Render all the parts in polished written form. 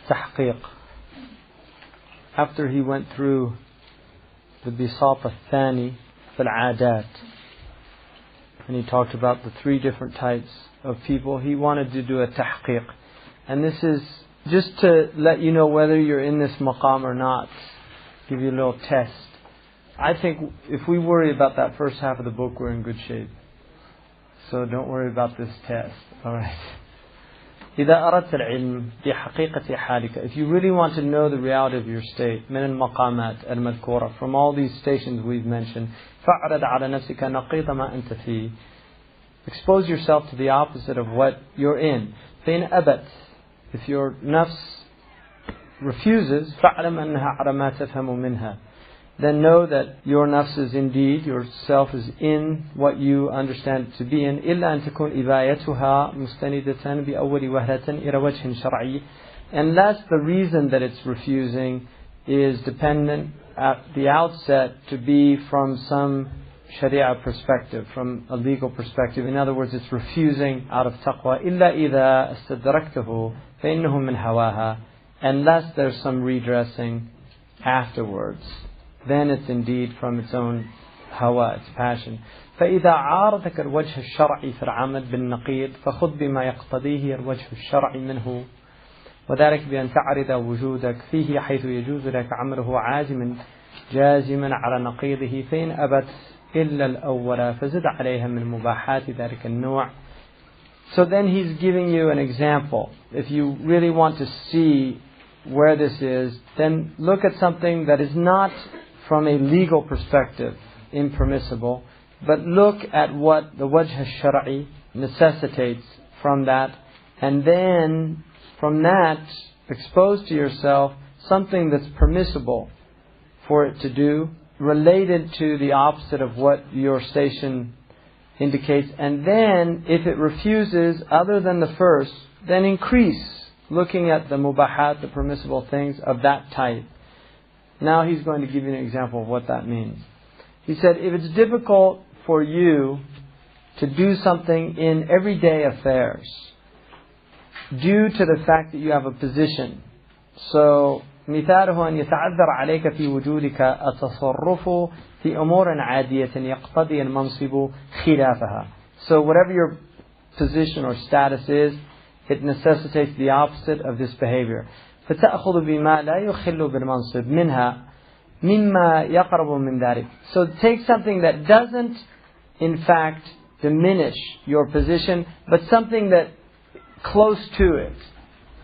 tahqiq. After he went through the Bisat al-Thani fil-Adat, and he talked about the 3 different types of people, he wanted to do a tahqiq. And this is just to let you know whether you're in this maqam or not. Give you a little test. I think if we worry about that first half of the book, we're in good shape. So don't worry about this test. Alright. إذا أردت العلم بحقيقة حالك, if you really want to know the reality of your state, من المقامات المذكورة, from all these stations we've mentioned, فأعرض على نفسك نقيض ما أنت فيه. Expose yourself to the opposite of what you're in. فإن أبت, if your nafs refuses, فاعلم أنها على ما تفهم منها, then know that your nafs is indeed, yourself is in what you understand it to be in. إلا أن تكون إبايتها مستندة بأول وهلة إلى وجه شرعي. Unless the reason that it's refusing is dependent at the outset to be from some sharia perspective, from a legal perspective. In other words, it's refusing out of taqwa. إلا إذا استدركته فإنه من هواها. Unless there's some redressing afterwards, then it's indeed from its own hawa, its passion. فإذا عارضك الوجه الشرعي في العمل بالنقيض فخذ بما يقتضيه الوجه الشرعي منه، وذلك بأن تعرض وجودك فيه حيث يجوز لك عمله جازما على نقيضه، فإن أبت إلا الأول فزد عليها من مباحات ذلك النوع. So then he's giving you an example. If you really want to see where this is, then look at something that is not from a legal perspective impermissible, but look at what the wajh al-shar'i necessitates from that, and then from that expose to yourself something that's permissible for it to do, related to the opposite of what your station indicates. And then if it refuses other than the first, then increase looking at the mubahat, the permissible things of that type. Now he's going to give you an example of what that means. He said, if it's difficult for you to do something in everyday affairs due to the fact that you have a position, so مثاله أن يتعذر عليك في وجودك التصرف في أمور عادية يقتضي المنصب خلافها. So whatever your position or status is, it necessitates the opposite of this behavior. فتأخذ بما لا يخل بالمنصب منها مما يقرب من ذلك. So take something that doesn't in fact diminish your position, but something that close to it.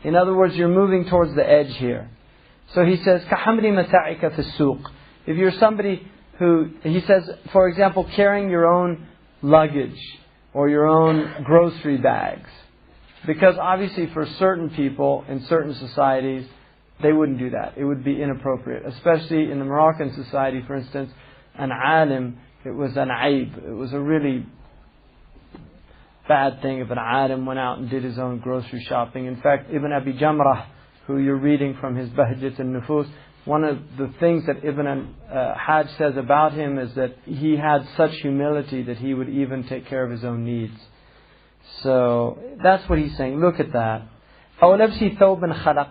In other words, you're moving towards the edge here. So he says, كحمل متاعك في السوق. If you're somebody who, he says, for example, carrying your own luggage or your own grocery bags. Because obviously for certain people in certain societies, they wouldn't do that. It would be inappropriate. Especially in the Moroccan society, for instance, an alim, it was an aib. It was a really bad thing if an alim went out and did his own grocery shopping. In fact, Ibn Abi Jamrah, who you're reading from his Bahjat al-Nufus, one of the things that Ibn Hajj says about him is that he had such humility that he would even take care of his own needs. So that's what he's saying. Look at that. أو لبس ثوب خلق,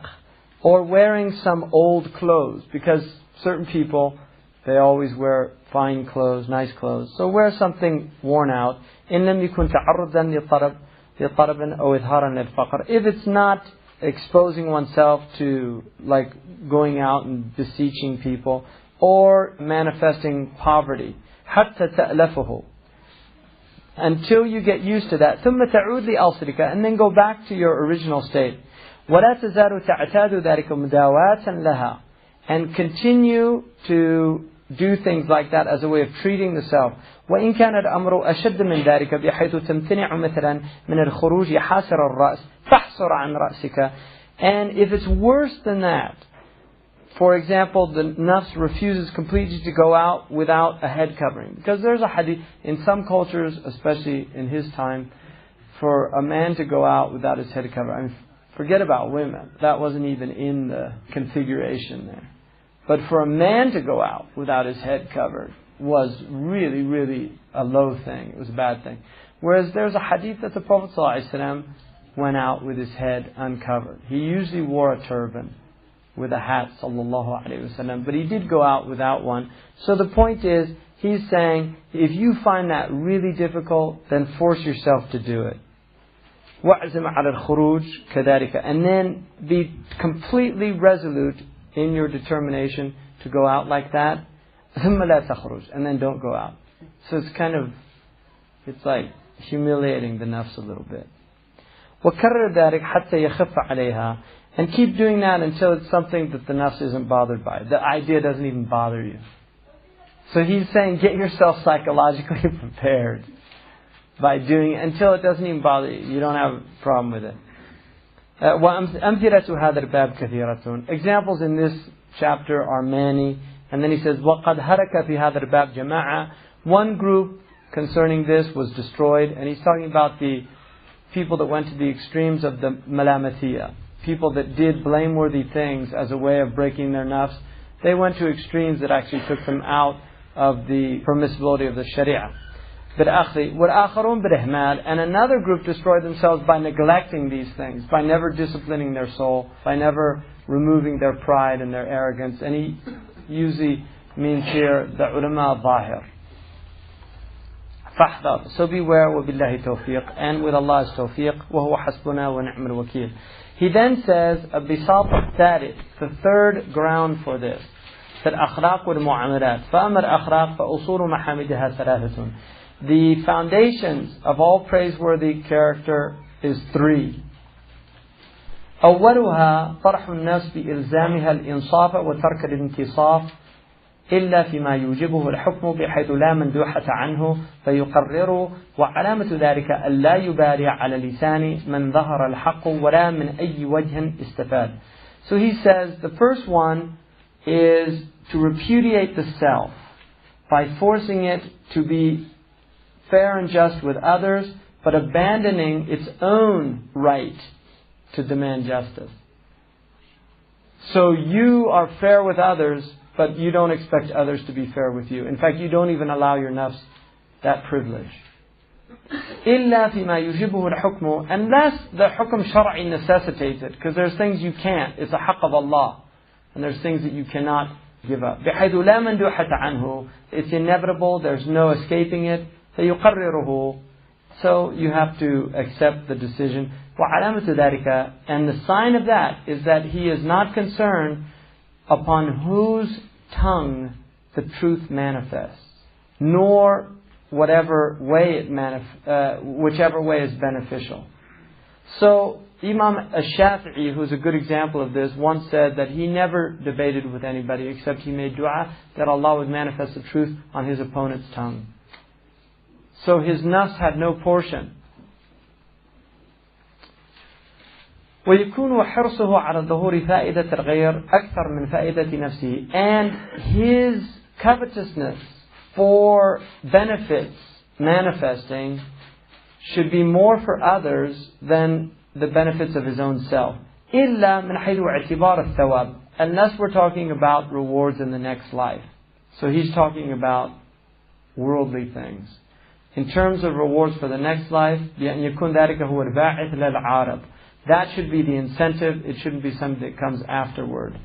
or wearing some old clothes, because certain people, they always wear fine clothes, nice clothes. So wear something worn out. إن لم يكن تعرضا لطلب أو إظهارا للفقر. If it's not exposing oneself to like going out and beseeching people or manifesting poverty, حتى تألفه, until you get used to that. ثم تعود لأصلك, and then go back to your original state. ولا تزال تعتاد ذلك مداواة لها, and continue to do things like that as a way of treating the self. وإن كان الأمر أشد من ذلك بحيث تمتنع مثلا من الخروج حاسر الرأس فاحصر عن رأسك. And if it's worse than that, for example, the nafs refuses completely to go out without a head covering. Because there's a hadith, in some cultures, especially in his time, for a man to go out without his head covered. I mean, forget about women. That wasn't even in the configuration there. But for a man to go out without his head covered was really, really a low thing. It was a bad thing. Whereas there's a hadith that the Prophet ﷺ went out with his head uncovered. He usually wore a turban with a hat, sallallahu alayhi wasallam, but he did go out without one. So the point is, he's saying, if you find that really difficult, then force yourself to do it. وَعْزِمْ عَلَى الْخُرُوجِ كَذَلِكَ. And then be completely resolute in your determination to go out like that. ثُمَّ لَا تَخْرُجْ. And then don't go out. So it's like humiliating the nafs a little bit. وَكَرِّرْ ذَلِكَ حَتَّى يَخِفَّ عَلَيْهَا. And keep doing that until it's something that the nafs isn't bothered by. The idea doesn't even bother you. So he's saying, get yourself psychologically prepared by doing it until it doesn't even bother you. You don't have a problem with it. وَأَمْثِلَةُ هَذَا الْبَابِ كَثِيرَةٌ. Examples in this chapter are many. And then he says, وَقَدْ هَلَكَ فِي هَذَا الْبَابِ جَمَاعَةٌ. One group concerning this was destroyed. And he's talking about the people that went to the extremes of the malamatiyah. People that did blameworthy things as a way of breaking their nafs. They went to extremes that actually took them out of the permissibility of the sharia. وَالْآخَرُونَ بِالْإِهْمَالِ. And another group destroyed themselves by neglecting these things, by never disciplining their soul, by never removing their pride and their arrogance. And he usually means here the ulama zahir. فَاحْذَرْ. So beware, وَبِاللَّهِ تَوْفِيقٌ. And with Allah's tawfiq, وَهُوَ حَسْبُنَا وَنِعْمَ الْوَكِيلُ. He then says, البساط الثالث, the third ground for this. الأخلاق والمعاملات. فأما الأخلاق فأصول محامدها ثلاثة. The foundations of all praiseworthy character is three. أولها طرح الناس بإلزامها الإنصاف وترك الانتصاف إلا فيما يوجبه الحكم بحيث لا مندوحة عنه فيقرر وعلامة ذلك ألا يبالي على لسان من ظهر الحق ولا من أي وجه استفاد. So he says the first one is to repudiate the self by forcing it to be fair and just with others, but abandoning its own right to demand justice. So you are fair with others, but you don't expect others to be fair with you. In fact, you don't even allow your nafs that privilege. إِلَّا فِيمَا يُجِبُهُ الْحُكْمُ. Unless the hukm shar'i necessitates it, because there's things you can't. It's a haqq of Allah. And there's things that you cannot give up. بِحَيْثُ لَا مَنْدُوحَةَ عَنْهُ. It's inevitable, there's no escaping it. فَيُقَرِّرُهُ. So you have to accept the decision. وَعَلَامَةُ ذَلِكَ. And the sign of that is that he is not concerned upon whose tongue the truth manifests, nor whatever way it whichever way is beneficial. So Imam Al-Shafi'i, who's a good example of this, once said that he never debated with anybody except he made dua that Allah would manifest the truth on his opponent's tongue. So his nafs had no portion. ويكون حرصه على ظهور فائدة الغير أكثر من فائدة نفسه. And his covetousness for benefits manifesting should be more for others than the benefits of his own self. إلا من حيث اعتبار الثواب. Unless we're talking about rewards in the next life. So he's talking about worldly things. In terms of rewards for the next life, بأن يكون ذلك هو الباعث لا العارض. That should be the incentive. It shouldn't be something that comes afterward.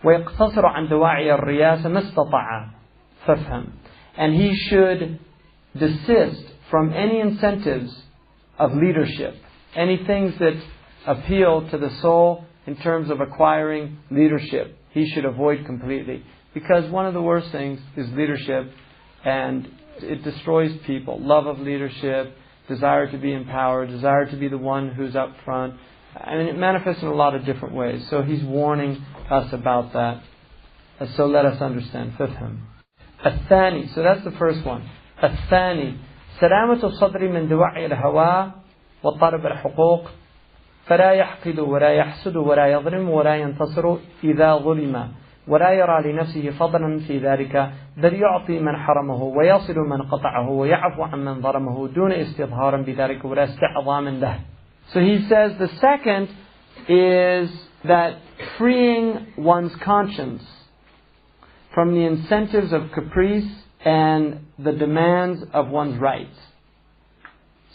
ويقتصر عن دواعي الرياسة ما استطاع فافهم. And he should desist from any incentives of leadership. Any things that appeal to the soul in terms of acquiring leadership, he should avoid completely. Because one of the worst things is leadership, and it destroys people. Love of leadership, desire to be in power, desire to be the one who's up front. I mean, it manifests in a lot of different ways. So he's warning us about that. So let us understand. فهم. الثاني. So that's the first one. الثاني. سلامة الصدر من دواعي الهوى وطلب الحقوق فلا يحقد ولا يحسد ولا يظلم ولا ينتصر إذا ظلم ولا يرى لنفسه فضلا في ذلك بل يعطي من حرمه ويصل من قطعه ويعفو عن من ظلمه دون استظهار بذلك ولا استعظام له. So he says the second is that freeing one's conscience from the incentives of caprice and the demands of one's rights.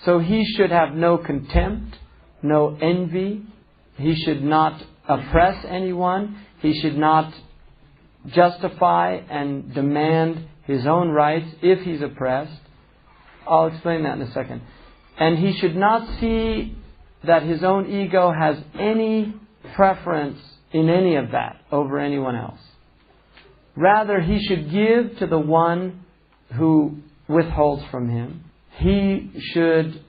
So he should have no contempt, no envy. He should not oppress anyone. He should not justify and demand his own rights if he's oppressed. I'll explain that in a second. And he should not see that his own ego has any preference in any of that over anyone else. Rather, he should give to the one who withholds from him. He should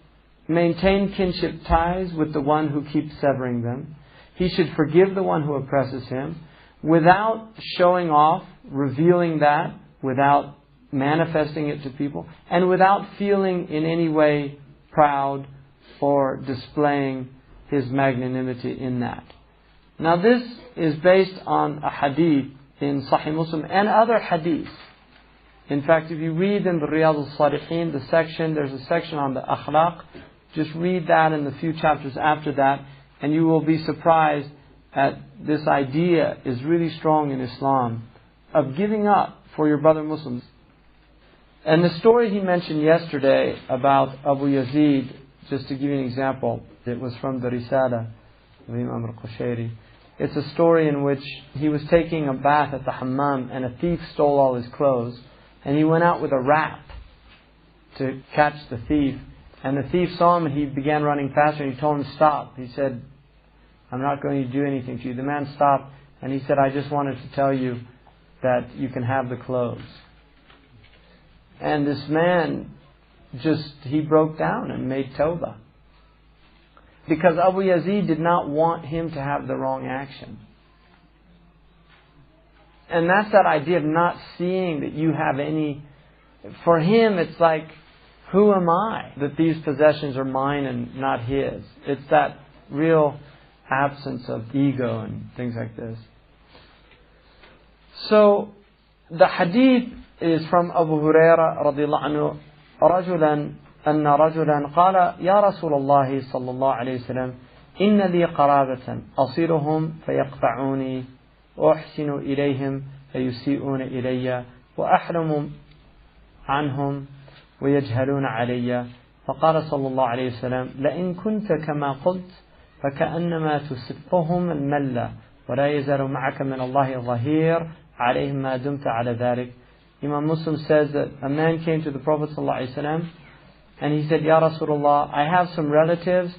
maintain kinship ties with the one who keeps severing them. He should forgive the one who oppresses him without showing off, revealing that, without manifesting it to people, and without feeling in any way proud or displaying his magnanimity in that. Now this is based on a hadith in Sahih Muslim and other hadiths. In fact, if you read in the Riyadh al-Salihin, there's a section on the akhlaq. Just read that in the few chapters after that, and you will be surprised at this idea is really strong in Islam of giving up for your brother Muslims. And the story he mentioned yesterday about Abu Yazid, just to give you an example, it was from the Risala of Imam al-Qushayri. It's a story in which he was taking a bath at the hammam and a thief stole all his clothes, and he went out with a rap to catch the thief. And the thief saw him and he began running faster, and he told him to stop. He said, "I'm not going to do anything to you." The man stopped and he said, "I just wanted to tell you that you can have the clothes." And this man he broke down and made tawbah. Because Abu Yazid did not want him to have the wrong action. And that's that idea of not seeing that you have any... For him, it's like, who am I that these possessions are mine and not his? It's that real absence of ego and things like this. So, the hadith is from Abu Hurairah radiallahu anhu, أن رجلا قال يا رسول الله صلى الله عليه وسلم إن لي قرابة أصلهم فيقطعوني وأحسن إليهم فيسيئون إلي وأحرم عنهم ويجهلون علي فقال صلى الله عليه وسلم لئن كنت كما قلت فكأنما تسفهم الملة ولا يزال معك من الله ظهير عليهم ما دمت على ذلك. Imam Muslim says that a man came to the Prophet ﷺ and he said, "Ya Rasulullah, I have some relatives.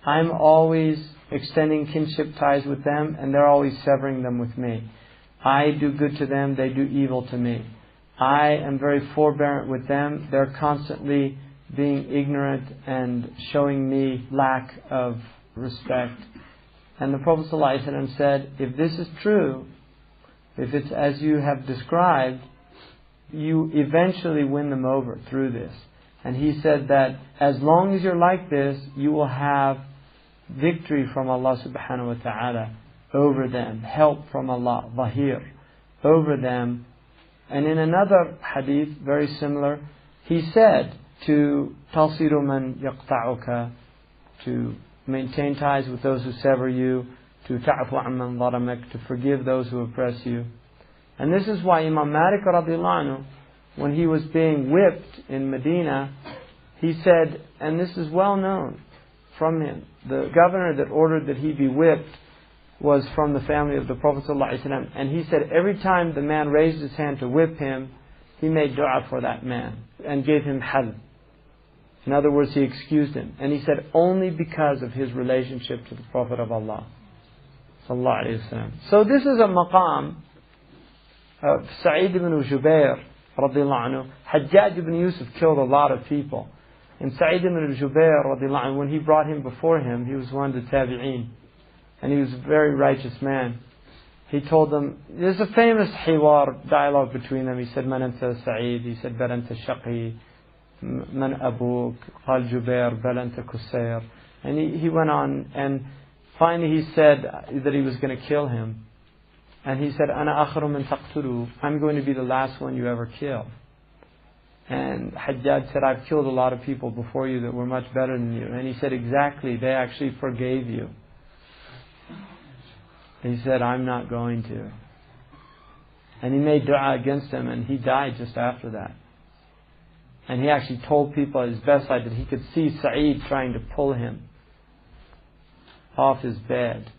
I'm always extending kinship ties with them and they're always severing them with me. I do good to them, they do evil to me. I am very forbearant with them. They're constantly being ignorant and showing me lack of respect." And the Prophet ﷺ said, if this is true, if it's as you have described, you eventually win them over through this. And he said that as long as you're like this, you will have victory from Allah subhanahu wa ta'ala over them, help from Allah, Zahir, over them. And in another hadith, very similar, he said to Talsiru man yaqta'uka, to maintain ties with those who sever you, to ta'fu amman zalamak, to forgive those who oppress you. And this is why Imam Malik radiallahu anhu, when he was being whipped in Medina, he said, and this is well known from him, the governor that ordered that he be whipped was from the family of the Prophet ﷺ. And he said every time the man raised his hand to whip him, he made dua for that man and gave him hal. In other words, he excused him. And he said only because of his relationship to the Prophet of Allah ﷺ. So this is a maqam of Sa'id ibn Jubair radiallahu anhu. Hajjaj ibn Yusuf killed a lot of people. And Sa'id ibn Jubair radiallahu anhu, when he brought him before him, he was one of the tabi'een. And he was a very righteous man. He told them, there's a famous hiwar, dialogue between them. He said, Man anta Sa'id? He said, Bal anta Shaqi. Man abuk? Qal Jubair, Bal anta Kusayr. And he went on, and finally he said that he was going to kill him. And he said, Ana akharu min taqtulu. I'm going to be the last one you ever kill. And Hajjaj said, I've killed a lot of people before you that were much better than you. And he said, exactly, they actually forgave you. He said, I'm not going to. And he made dua against him, and he died just after that. And he actually told people at his bedside that he could see Sa'id trying to pull him. off his bed.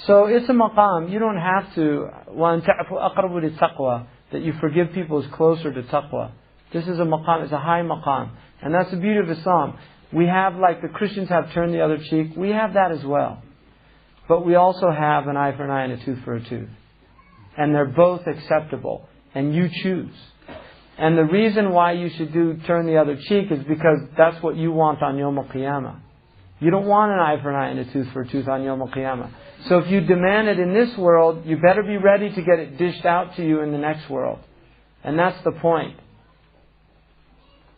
So it's a maqam. You don't have to, وَأَن تَعْفُوا أَقْرَبُ لِلتَّقْوَى, that you forgive people is closer to taqwa. This is a maqam, it's a high maqam. And that's the beauty of Islam. We have, like the Christians have turned the other cheek, we have that as well. But we also have an eye for an eye and a tooth for a tooth. And they're both acceptable. And you choose. And the reason why you should turn the other cheek is because that's what you want on Yawm al-Qiyamah. You don't want an eye for an eye and a tooth for a tooth on Yawm al-Qiyamah. So if you demand it in this world, you better be ready to get it dished out to you in the next world. And that's the point.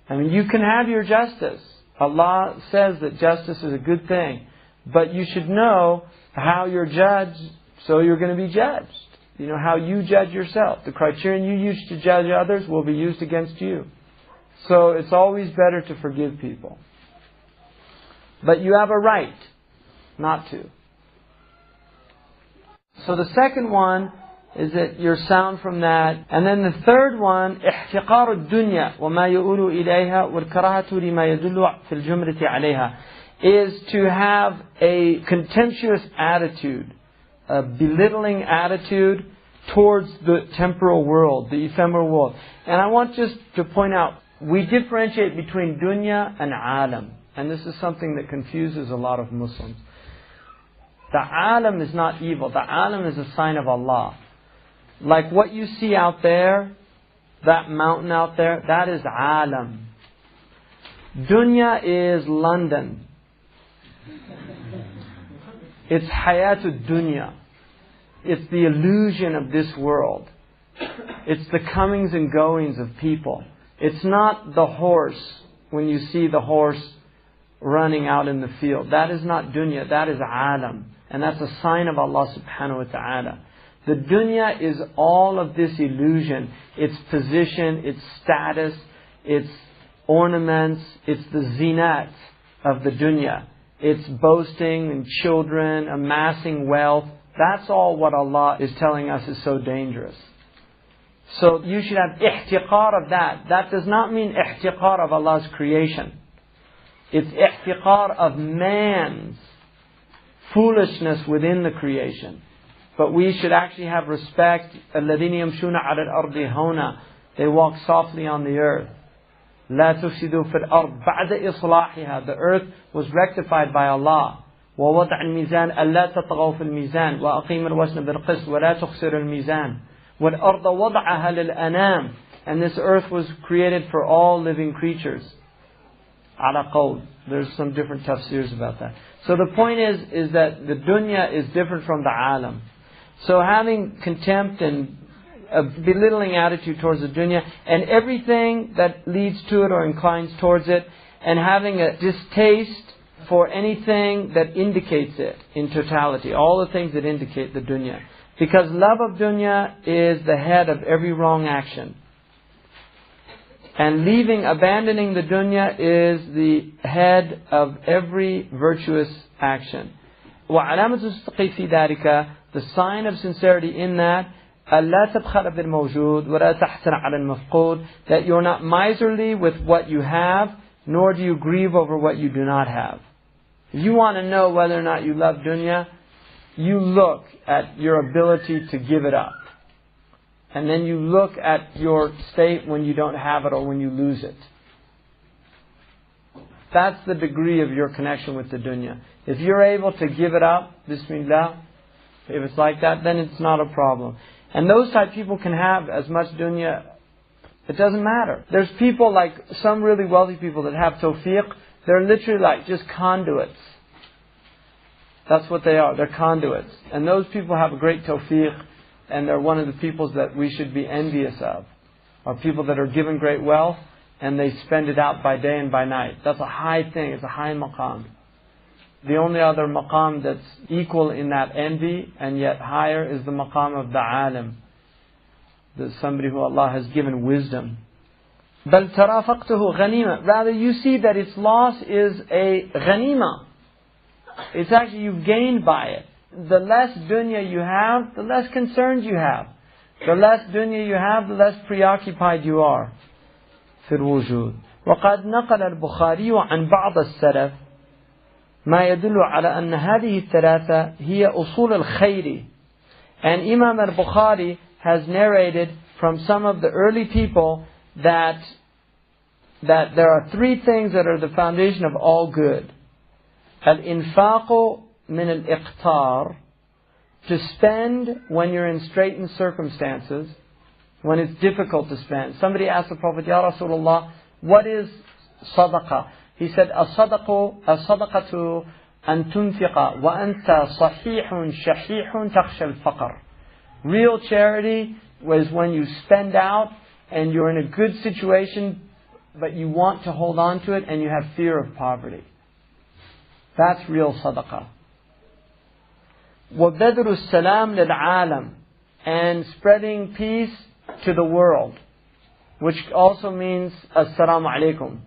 I mean, you can have your justice. Allah says that justice is a good thing. But you should know how you're judged, so you're going to be judged. You know, how you judge yourself. The criterion you use to judge others will be used against you. So it's always better to forgive people. But you have a right not to. So the second one is that you're sound from that. And then the third one, احتقار الدنيا وما يؤول إليها والكراهة لما يدل في الجملة عليها, is to have a contemptuous attitude, a belittling attitude towards the temporal world, the ephemeral world. And I want just to point out, we differentiate between dunya and alam. And this is something that confuses a lot of Muslims. The alam is not evil. The alam is a sign of Allah. Like what you see out there, that mountain out there, that is alam. Dunya is London. It's hayatud dunya. It's the illusion of this world. It's the comings and goings of people. It's not the horse, when you see the horse running out in the field. That is not dunya, that is alam. And that's a sign of Allah subhanahu wa ta'ala. The dunya is all of this illusion. Its position, its status, its ornaments, it's the zinat of the dunya. It's boasting and children, amassing wealth. That's all what Allah is telling us is so dangerous. So you should have ihtiqar of that. That does not mean ihtiqar of Allah's creation. It's ihtiqar of man's foolishness within the creation. But we should actually have respect. الَّذِينَ يَمْشُونَ عَلَى الْأَرْضِ هَوْنًا, they walk softly on the earth. لَا تُفْسِدُوا فِي الْأَرْضِ بَعْدَ إِصْلَاحِهَا, the earth was rectified by Allah. وَوَضَعَ الْمِيزَانَ أَلَّا تَطْغَوْا فِي الْمِيزَانِ وَأَقِيمُوا الْوَزْنَ بِالْقِسْطِ وَلَا تُخْسِرُوا الْمِيزَانَ وَالْأَرْضَ وَضَعَهَا لِلْأَنَامِ, and this earth was created for all living creatures. عَلَى قَوْلٍ, there's some different tafsirs about that. So the point is that the dunya is different from the alam. So having contempt and a belittling attitude towards the dunya and everything that leads to it or inclines towards it, and having a distaste for anything that indicates it in totality, all the things that indicate the dunya. Because love of dunya is the head of every wrong action. And abandoning the dunya is the head of every virtuous action. وَعَلَامَةُ الصِّدْقِ فِي ذَلِكَ, the sign of sincerity in that, أَلَّا تَبْخَلَ بِالْمَوْجُودِ وَلَا تَحْسَنَ عَلَى الْمَفْقُودِ, that you're not miserly with what you have, nor do you grieve over what you do not have. If you want to know whether or not you love dunya, you look at your ability to give it up. And then you look at your state when you don't have it or when you lose it. That's the degree of your connection with the dunya. If you're able to give it up, bismillah, if it's like that, then it's not a problem. And those type of people can have as much dunya, it doesn't matter. There's people like some really wealthy people that have tawfiq, they're literally like just conduits. That's what they are, they're conduits. And those people have a great tawfiq, and they're one of the peoples that we should be envious of. Are people that are given great wealth and they spend it out by day and by night. That's a high thing, it's a high maqam. The only other maqam that's equal in that envy and yet higher is the maqam of the alim. There's somebody who Allah has given wisdom. بَلْ تَرَافَقْتُهُ غَنِيمًا, rather you see that its loss is a ghanima. It's actually you've gained by it. The less dunya you have, the less concerns you have. The less dunya you have, the less preoccupied you are. في الوجود. وقد نقل البخاري عن بعض السلف ما يدل على أن هذه الثلاثة هي أصول الخير. And Imam al-Bukhari has narrated from some of the early people that there are three things that are the foundation of all good. Al-infaqu min al-iqtar, to spend when you're in straitened circumstances, when it's difficult to spend. Somebody asked the Prophet, Ya Rasulullah, what is sadaqah? He said, as-sadaqatu an tunfiqa wa anta sahihun shahihun takhsha al-faqr. Real charity was when you spend out and you're in a good situation, but you want to hold on to it and you have fear of poverty. That's real sadaqah. وَبَذْرُ السَّلَامِ لِلْعَالَمِ, and spreading peace to the world, which also means Assalamu alaikum,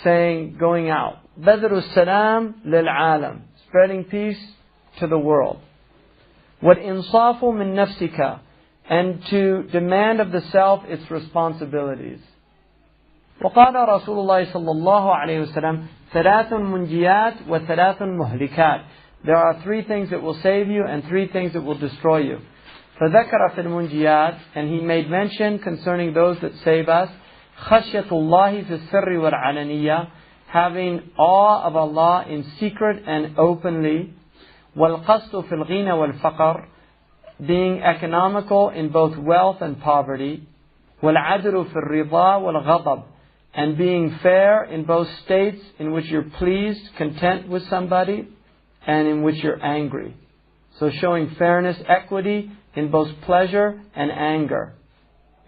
saying, going out. بَذْرُ السَّلَامِ لِلْعَالَمِ, spreading peace to the world. وَالْإِنصَافُ مِن نَفْسِكَ, and to demand of the self its responsibilities. وقال رسول الله صلى الله عليه وسلم ثلاث منجيات وثلاث مهلكات. There are three things that will save you and three things that will destroy you. فذكر في المنجيات, and he made mention concerning those that save us, خشية الله في السر والعلنية, having awe of Allah in secret and openly, والقصد في الغنى والفقر, being economical in both wealth and poverty, والعدل في الرضا والغضب, and being fair in both states in which you're pleased, content with somebody, and in which you're angry. So showing fairness, equity in both pleasure and anger.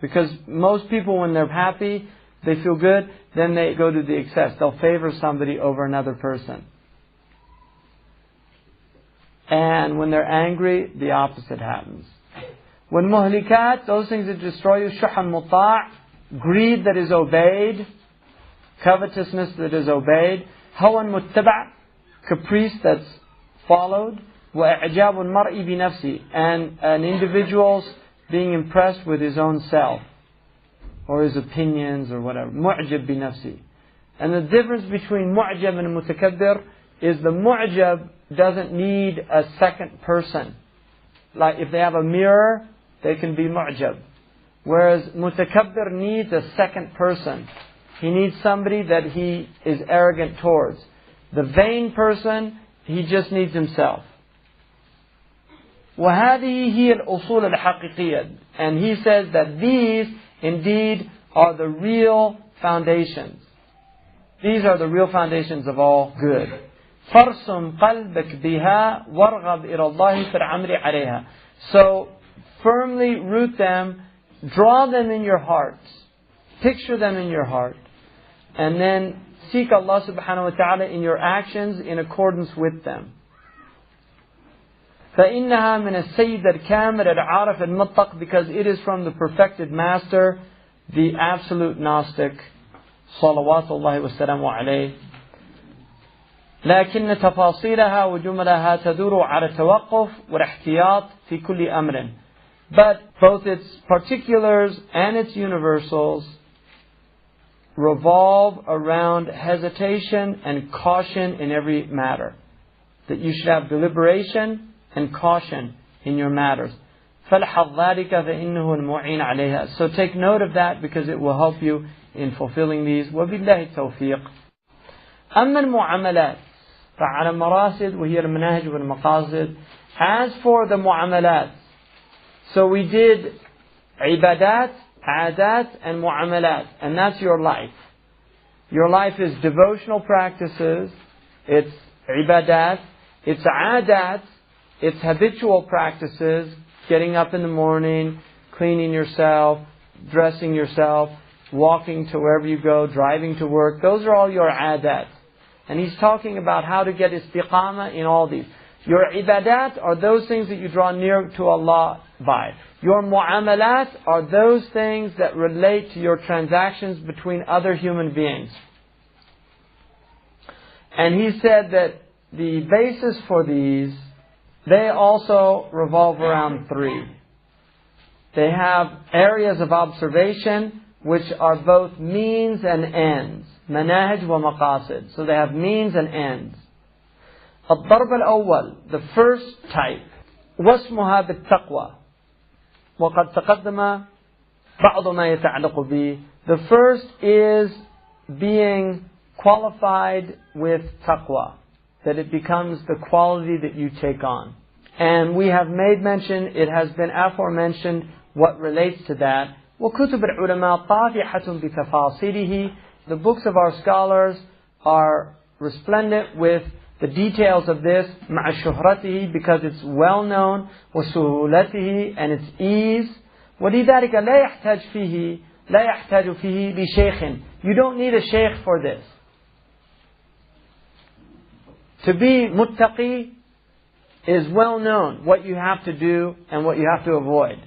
Because most people, when they're happy, they feel good, then they go to the excess. They'll favor somebody over another person. And when they're angry, the opposite happens. When muhlikat, those things that destroy you, shuh al-muta', greed that is obeyed, covetousness that is obeyed, hawan muttaba', caprice that's followed, وَإِعْجَابُ الْمَرْءِ بِنَفْسِ, and an individual's being impressed with his own self, or his opinions, or whatever. مُعْجَب بِنَفْسِ. And the difference between mu'jab and mutakabbir is the mu'jab doesn't need a second person. Like if they have a mirror, they can be mu'jab. Whereas mutakabbir needs a second person. He needs somebody that he is arrogant towards. The vain person, he just needs himself. وَهَذِهِ هِيَ الْأُصُولَ الْحَقِيقِيَّةِ. And he says that these indeed are the real foundations. These are the real foundations of all good. فَرْسُمْ قَلْبَكْ بِهَا وَارْغَبْ إِلَى اللَّهِ فِي الْعَمْرِ عَلَيْهَا. So firmly root them, draw them in your hearts, picture them in your heart, and then seek Allah subhanahu wa ta'ala in your actions in accordance with them. فَإِنَّهَا مِنَ السَّيِّدِ الْكَامِلِ الْعَارِفِ الْمُطَّقِ, because it is from the perfected master, the absolute Gnostic, صلوات الله وسلامه عليه. لكن تفاصيلها وجملها تدور على التوقف والاحتياط في كل أمر. But both its particulars and its universals revolve around hesitation and caution in every matter. That you should have deliberation and caution in your matters. فَلْحَظْ ذَلِكَ فَإِنَّهُ الْمُعِينَ عَلَيْهَا. So take note of that because it will help you in fulfilling these. وَبِاللَّهِ التَّوْفِيقِ. أما المعاملات فعلى المراصد وهي المناهج والمقاصد. As for the muamalat, so we did ibadat, adat and muamalat, and that's your life. Your life is devotional practices, it's ibadat, it's adat, it's habitual practices, getting up in the morning, cleaning yourself, dressing yourself, walking to wherever you go, driving to work. Those are all your adat. And he's talking about how to get istiqamah in all these. Your ibadat are those things that you draw near to Allah by. Your muamalat are those things that relate to your transactions between other human beings. And he said that the basis for these, they also revolve around three. They have areas of observation which are both means and ends. مناهج ومقاصد. So they have means and ends. الضرب الأول, the first type, واسمها بالتقوى. وقد تقدم بعض ما يتعلق به. The first is being qualified with taqwa, that it becomes the quality that you take on. And we have made mention, it has been aforementioned, what relates to that. وكتب العلماء طافحة بتفاصيله. The books of our scholars are resplendent with the details of this, مع شهرته, because it's well known, وسهولته, and its ease. ولذلك لا يحتاج فيه لشيخ. You don't need a shaykh for this. To be muttaqi is well known, what you have to do and what you have to avoid.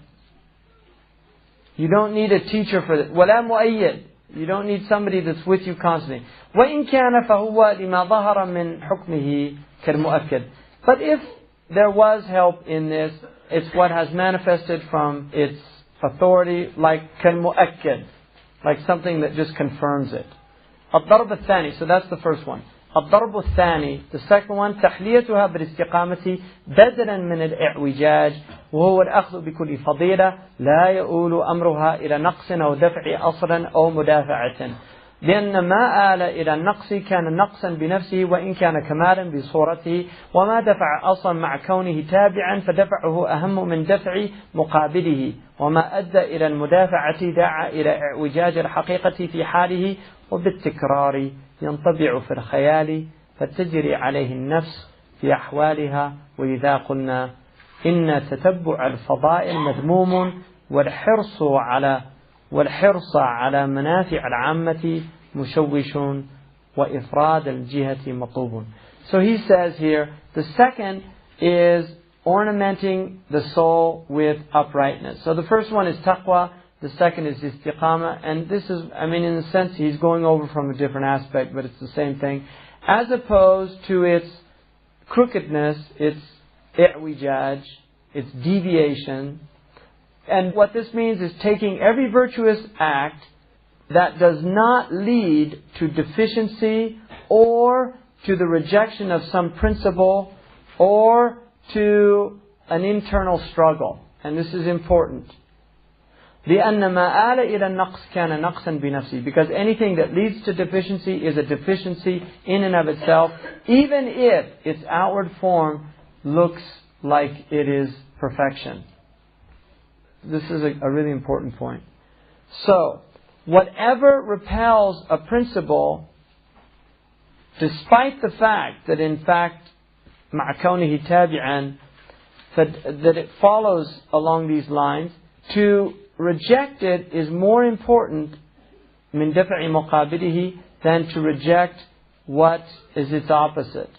You don't need a teacher for this. ولا مؤيد. You don't need somebody that's with you constantly. وإن كان فهو لما ظهر من حكمه كالمؤكد. But if there was help in this, it's what has manifested from its authority, like كالمؤكد, like something that just confirms it. الضرب الثاني, so that's the first one. الضرب الثاني, the second one, تحليتها بالاستقامة بدلا من الإعوجاج, وهو الأخذ بكل فضيلة لا يؤول أمرها إلى نقص أو دفع أصلا أو مدافعة. لأن ما آل إلى النقص كان نقصا بنفسه وإن كان كمالا بصورته، وما دفع أصلا مع كونه تابعا فدفعه أهم من دفع مقابله، وما أدى إلى المدافعة دعا إلى إعوجاج الحقيقة في حاله، وبالتكرار ينطبع في الخيال فتجري عليه النفس في أحوالها. ولذا قلنا إن تتبع الفضائل مذموم، والحرص على منافع العامة مشوش، وإفراد الجهة مطلوب. So he says here, the second is ornamenting the soul with uprightness. So the first one is taqwa, the second is istiqama, and this is, in a sense he's going over from a different aspect, but it's the same thing. As opposed to its crookedness, its i'wijaj, its deviation. And what this means is taking every virtuous act that does not lead to deficiency or to the rejection of some principle or to an internal struggle. And this is important. لأن ما آل إلى النقص كان نقصا بنفسه. Because anything that leads to deficiency is a deficiency in and of itself, even if its outward form looks like it is perfection. This is a really important point. So, whatever repels a principle, despite the fact that in fact مع كونه تابعا, that it follows along these lines, to reject it is more important من دفع مقابله than to reject what is its opposite.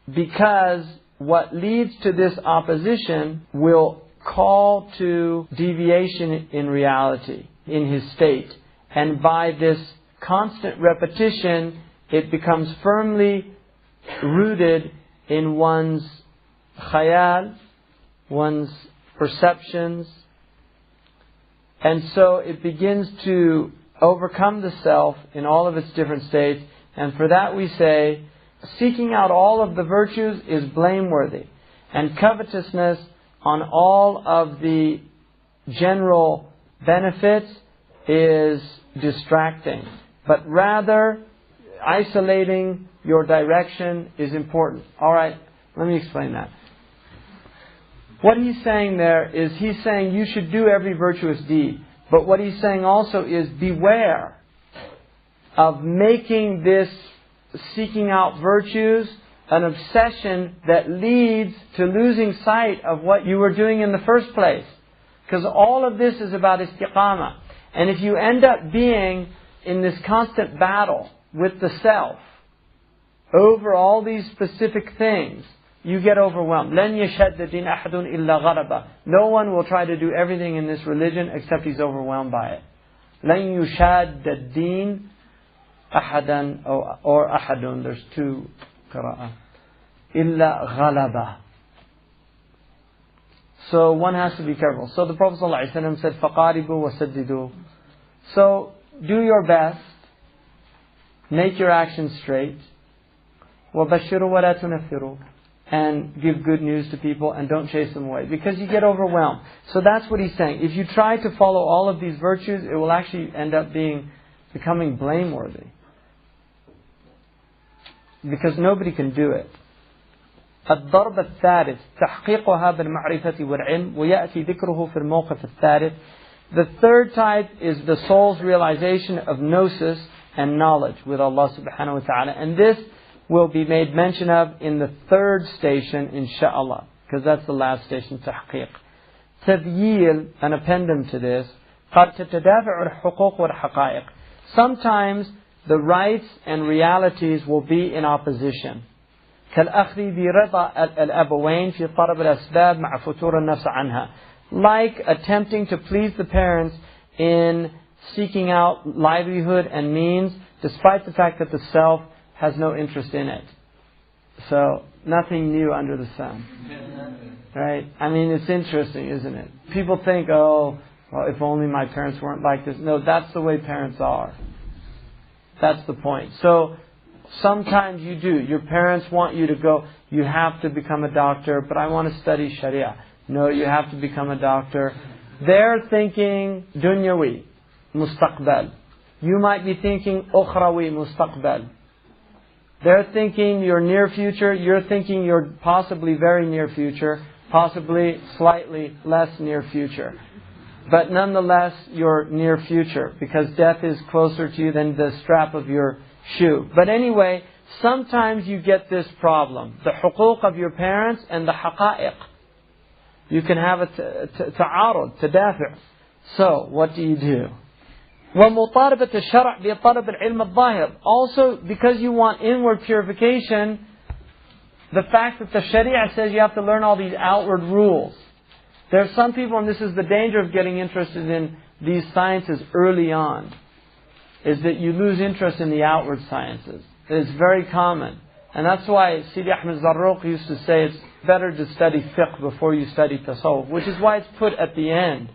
Because what leads to this opposition will call to deviation in reality, in his state. And by this constant repetition, it becomes firmly rooted in one's khayal, one's perceptions. And so it begins to overcome the self in all of its different states. And for that we say, seeking out all of the virtues is blameworthy. And covetousness on all of the general benefits is distracting. But rather, isolating your direction is important. Alright, let me explain that. What he's saying there is, he's saying you should do every virtuous deed. But what he's saying also is, beware of making this seeking out virtues an obsession that leads to losing sight of what you were doing in the first place. Because all of this is about istiqamah. And if you end up being in this constant battle with the self over all these specific things, you get overwhelmed. لَنْ يَشَدَّ دِينَ أَحَدٌ إِلَّا غَلَبَ. No one will try to do everything in this religion except he's overwhelmed by it. لَنْ يُشَادَّ الدِّينَ أَحَدًا or أَحَدٌ. There's two qira'ah. إِلَّا غَلَبَ. So one has to be careful. So the Prophet ﷺ said, فَقَارِبُوا وَسَدِّدُوا. So do your best. make your actions straight. وَبَشِّرُوا وَلَا تُنَفِّرُوا. And give good news to people and don't chase them away, because you get overwhelmed. So that's what he's saying. If you try to follow all of these virtues, it will actually end up becoming blameworthy. Because nobody can do it. الضرب الثالث تحقيقها بالمعرفة والعلم ويأتي ذكره في الموقف الثالث. The third type is the soul's realization of gnosis and knowledge with Allah subhanahu wa ta'ala. And this will be made mention of in the third station, inshaAllah, because that's the last station, tahqiq. تذييل, an appendum to this, قد تتدافع الحقوق والحقائق. Sometimes the rights and realities will be in opposition. كالأخذ برضا الأبوين في طلب الأسباب مع فتور النفس عنها. Like attempting to please the parents in seeking out livelihood and means, despite the fact that the self has no interest in it. So, nothing new under the sun. Right? I mean, it's interesting, isn't it? People think, oh, well, if only my parents weren't like this. No, that's the way parents are. That's the point. So, sometimes you do. Your parents want you to go, you have to become a doctor, but I want to study Sharia. No, you have to become a doctor. They're thinking dunyawi, mustaqbal. You might be thinking ukhrawi, mustaqbal. They're thinking your near future, you're thinking your possibly very near future, possibly slightly less near future. But nonetheless, your near future, because death is closer to you than the strap of your shoe. But anyway, sometimes you get this problem. The huquq of your parents and the haqa'iq. You can have a ta'arud, tadafi'. So, what do you do? وَمُطَارَبَةَ الشَّرْعِ بِطَلَبِ الْعِلْمِ الظَّاهِرِ. Also, because you want inward purification, the fact that the Sharia says you have to learn all these outward rules. There are some people, and this is the danger of getting interested in these sciences early on, is that you lose interest in the outward sciences. It's very common. And that's why Sidi Ahmed Zarruq used to say it's better to study fiqh before you study tasawwuf, which is why it's put at the end.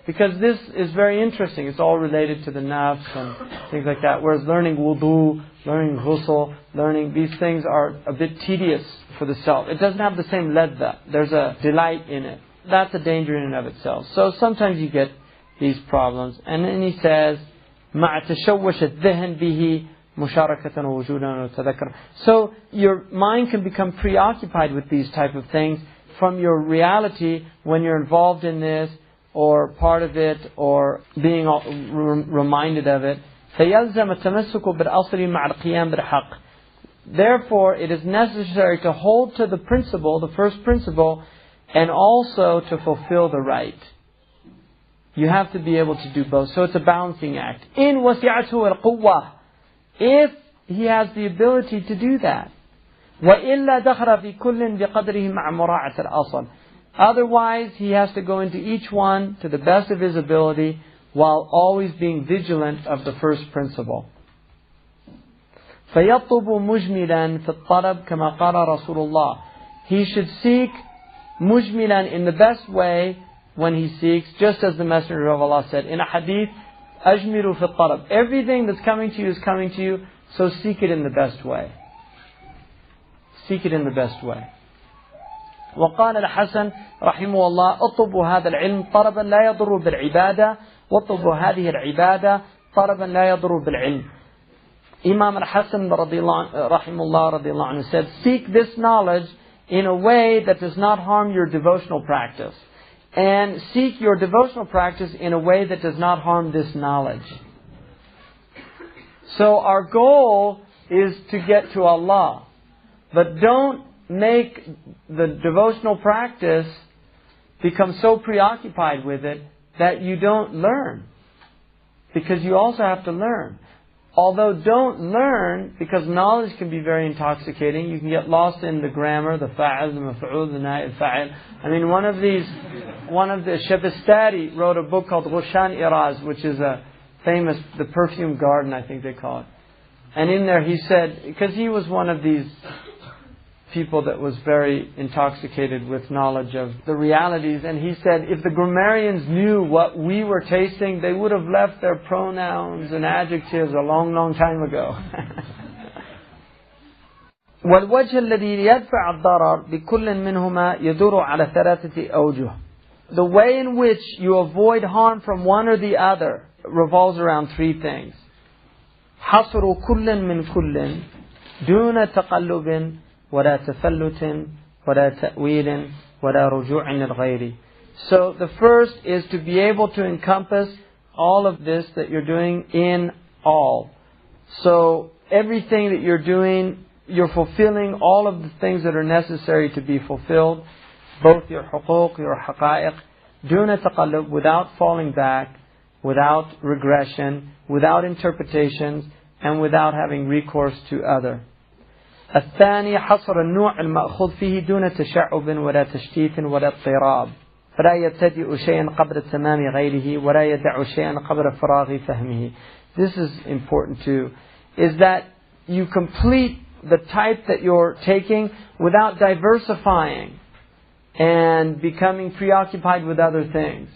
Because this is very interesting. It's all related to the nafs and things like that. Whereas learning wudu, learning ghusl, learning these things are a bit tedious for the self. It doesn't have the same ladha. There's a delight in it. That's a danger in and of itself. So sometimes you get these problems. And then he says, مع تشوش الذهن به مشاركة وجودا وتذكر. So your mind can become preoccupied with these type of things from your reality when you're involved in this, or part of it, or being reminded of it. فيلزم التمسك بالأصل مع القيام بالحق. Therefore, it is necessary to hold to the principle, the first principle, and also to fulfill the right. You have to be able to do both. So it's a balancing act. إن وسعته القوة. If he has the ability to do that. وإلا دخل في كل بقدره مع مراعاة الأصل. Otherwise, he has to go into each one to the best of his ability while always being vigilant of the first principle. فيطلب مجملا في الطلب كما قال رسول الله. He should seek mujmilan in the best way when he seeks, just as the Messenger of Allah said in a hadith, أجملوا في الطلب. Everything that's coming to you is coming to you, so seek it in the best way. Seek it in the best way. وقال الحسن رحمه الله اطلبوا هذا العلم طلبا لا يضر بالعبادة واطلبوا هذه العبادة طلبا لا يضر بالعلم. Imam al-Hasan rahimahullah radiallahu anhu said, seek this knowledge in a way that does not harm your devotional practice, and seek your devotional practice in a way that does not harm this knowledge. So our goal is to get to Allah, but don't make the devotional practice become so preoccupied with it that you don't learn. Because you also have to learn. Although don't learn, because knowledge can be very intoxicating. You can get lost in the grammar, the fa'al, the maf'ul, the na'ib fa'il. I mean, one of the Shabastari wrote a book called Ghushan Iraz, which is a famous, the perfume garden, I think they call it. And in there he said, because he was one of these people that was very intoxicated with knowledge of the realities, and he said if the grammarians knew what we were tasting, they would have left their pronouns and adjectives a long, long time ago. والوجه الذي يدفع الضرر بكل منهما يدور على ثلاثة أوجه. The way in which you avoid harm from one or the other revolves around three things. حصر كل من كل دون تقلب ولا تفلت ولا تأويل ولا رجوع للغير. So the first is to be able to encompass all of this that you're doing in all. So everything that you're doing, you're fulfilling all of the things that are necessary to be fulfilled, both your حقوق, your حقائق, دون تقلب, without falling back, without regression, without interpretations, and without having recourse to other. الثاني حصر النوع المأخوذ فيه دون تشعب ولا تشتيت ولا اضطراب. فلا يبتدئ شيئا قبل تمام غيره ولا يدع شيئا قبل فراغ فهمه. This is important too, is that you complete the type that you're taking without diversifying and becoming preoccupied with other things.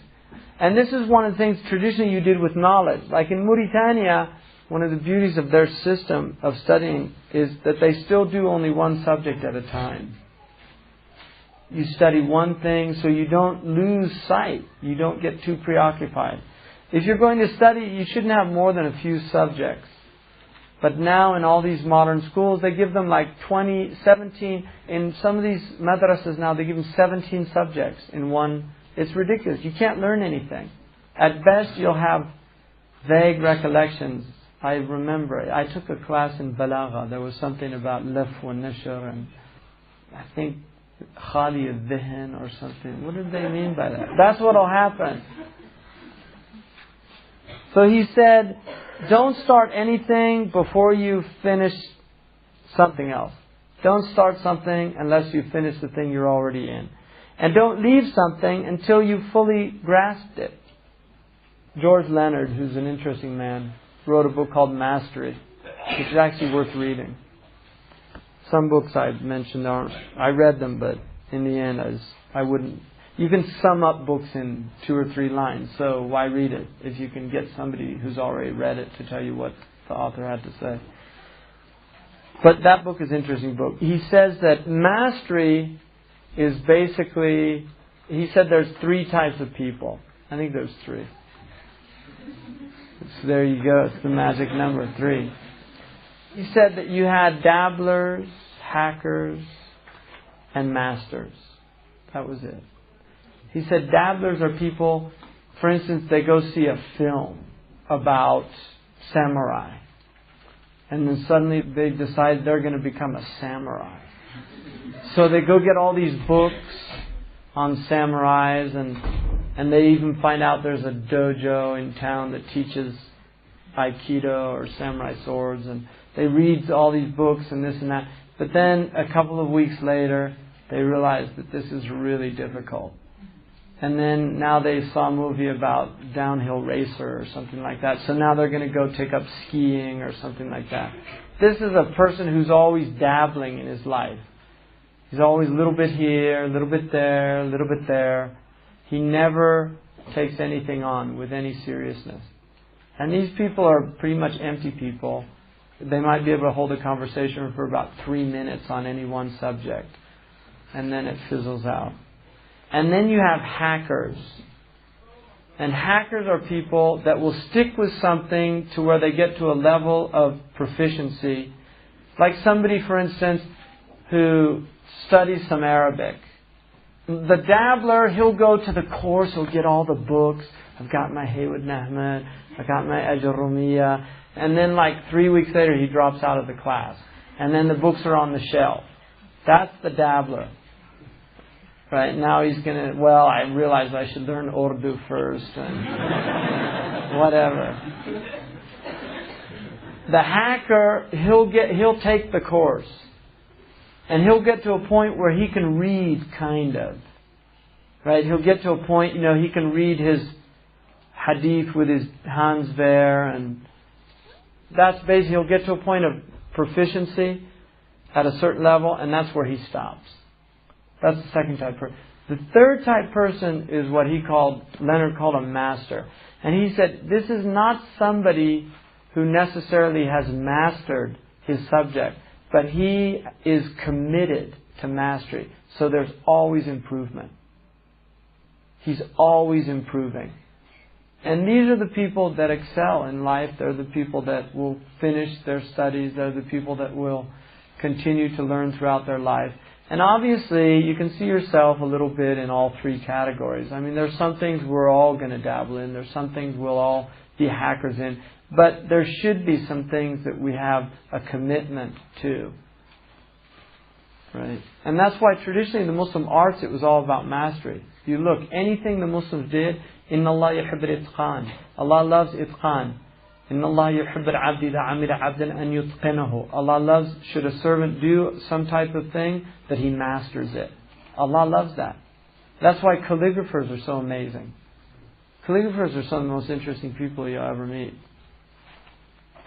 And this is one of the things traditionally you did with knowledge. Like in Mauritania, one of the beauties of their system of studying is that they still do only one subject at a time. You study one thing so you don't lose sight. You don't get too preoccupied. If you're going to study, you shouldn't have more than a few subjects. But now in all these modern schools, they give them like 20, 17. In some of these madrasas now, they give them 17 subjects in one. It's ridiculous. You can't learn anything. At best, you'll have vague recollections. I remember, I took a class in Balagha. There was something about laf wa nashr and I think khali al-dhihn or something. What did they mean by that? That's what will happen. So he said, don't start anything before you finish something else. Don't start something unless you finish the thing you're already in. And don't leave something until you fully grasped it. George Leonard, who's an interesting man, wrote a book called Mastery, which is actually worth reading. Some books I mentioned aren't. I read them, but in the end, I wouldn't. You can sum up books in 2 or 3 lines, so why read it if you can get somebody who's already read it to tell you what the author had to say. But that book is an interesting book. He says that mastery is basically, he said there's 3 types of people. I think there's 3. So there you go, it's the magic number, 3. He said that you had dabblers, hackers, and masters. That was it. He said dabblers are people, for instance, they go see a film about samurai. And then suddenly they decide they're going to become a samurai. So they go get all these books on samurais and they even find out there's a dojo in town that teaches Aikido or samurai swords. And they read all these books and this and that. But then a couple of weeks later, they realize that this is really difficult. And then now they saw a movie about downhill racer or something like that. So now they're going to go take up skiing or something like that. This is a person who's always dabbling in his life. He's always a little bit here, a little bit there, a little bit there. He never takes anything on with any seriousness. And these people are pretty much empty people. They might be able to hold a conversation for about 3 minutes on any one subject. And then it fizzles out. And then you have hackers. And hackers are people that will stick with something to where they get to a level of proficiency. Like somebody, for instance, who studies some Arabic. The dabbler, he'll go to the course, he'll get all the books. I've got my Hayward Nahmad, I've got my Ajurumiyya. And then like 3 weeks later, he drops out of the class. And then the books are on the shelf. That's the dabbler. Right, now he's going to, well, I realized I should learn Urdu first and whatever. The hacker, he'll take the course. And he'll get to a point where he can read, kind of. Right, he'll get to a point, he can read his hadith with his hands there. And that's basically, he'll get to a point of proficiency at a certain level, and that's where he stops. That's the second type person. The third type person is what Leonard called a master. And he said, this is not somebody who necessarily has mastered his subject, but he is committed to mastery. So there's always improvement. He's always improving. And these are the people that excel in life. They're the people that will finish their studies. They're the people that will continue to learn throughout their life. And obviously, you can see yourself a little bit in all three categories. I mean, there's some things we're all going to dabble in. There's some things we'll all be hackers in. But there should be some things that we have a commitment to. Right? And that's why traditionally in the Muslim arts it was all about mastery. If you look, anything the Muslims did, Inna Allah yuhibb al-itqan. Allah loves itqan. Inna Allah yuhibb al-abdi idha amila abdan an yutqinahu. Allah loves, should a servant do some type of thing, that he masters it. Allah loves that. That's why calligraphers are so amazing. Calligraphers are some of the most interesting people you'll ever meet.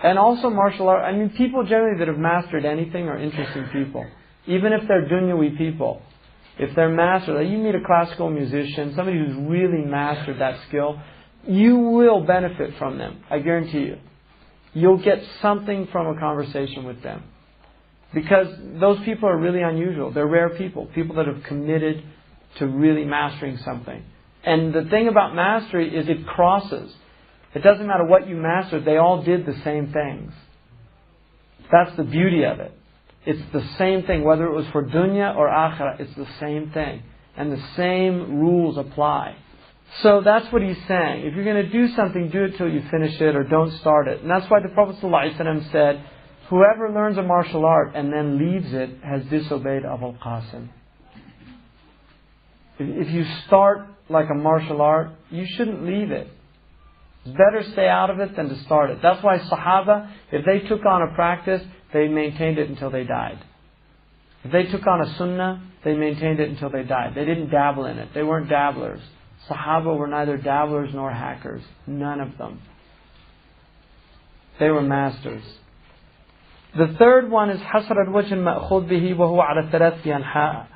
And also martial art. I mean, people generally that have mastered anything are interesting people. Even if they're dunyawi people. If they're mastered, like you meet a classical musician, somebody who's really mastered that skill, you will benefit from them. I guarantee you. You'll get something from a conversation with them. Because those people are really unusual. They're rare people. People that have committed to really mastering something. And the thing about mastery is it crosses. It doesn't matter what you mastered, they all did the same things. That's the beauty of it. It's the same thing, whether it was for dunya or akhirah, it's the same thing. And the same rules apply. So that's what he's saying. If you're going to do something, do it till you finish it or don't start it. And that's why the Prophet ﷺ said, whoever learns a martial art and then leaves it has disobeyed Abul Qasim. If you start like a martial art, you shouldn't leave it. It's better stay out of it than to start it. That's why Sahaba, if they took on a practice, they maintained it until they died. If they took on a sunnah, they maintained it until they died. They didn't dabble in it. They weren't dabblers. Sahaba were neither dabblers nor hackers. None of them. They were masters. The third one is حصر الوجه المأخوذ به وهو على ثلاث أنحاء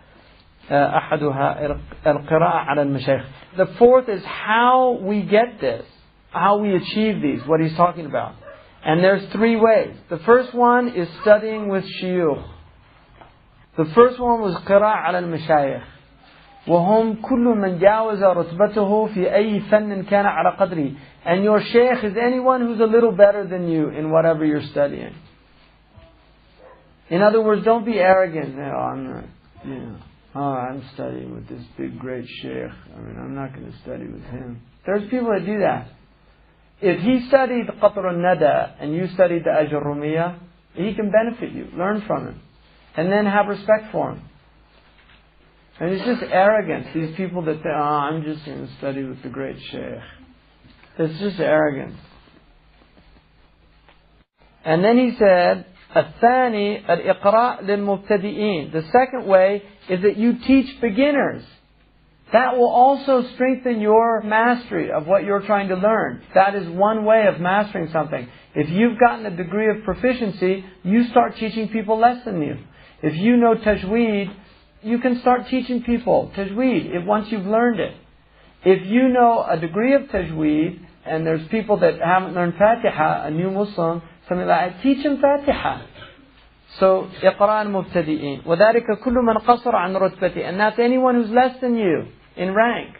أحدها القراءة على المشايخ. The fourth is how we get this, how we achieve these, what he's talking about. And there's three ways. The first one is studying with shuyukh. The first one was قراءة على المشايخ. وهم كل من جاوز رتبته في أي فن كان على قدره. And your shaykh is anyone who's a little better than you in whatever you're studying. In other words, don't be arrogant. I'm studying with this big great shaykh. I mean, I'm not going to study with him. There's people that do that. If he studied Qatr al-Nada and you studied the Ajr Rumiyah, he can benefit you. Learn from him. And then have respect for him. And it's just arrogance. These people that say, I'm just going to study with the great shaykh. It's just arrogance. And then he said, الثاني الإقراء للمبتدئين. The second way is that you teach beginners. That will also strengthen your mastery of what you're trying to learn. That is one way of mastering something. If you've gotten a degree of proficiency, you start teaching people less than you. If you know tajweed, you can start teaching people tajweed once you've learned it. If you know a degree of tajweed, and there's people that haven't learned Fatiha, a new Muslim, something like that, teach them Fatiha. So, إقراء المبتدئين. وذلك كل من قصر عن رتبته. And that's anyone who's less than you in rank.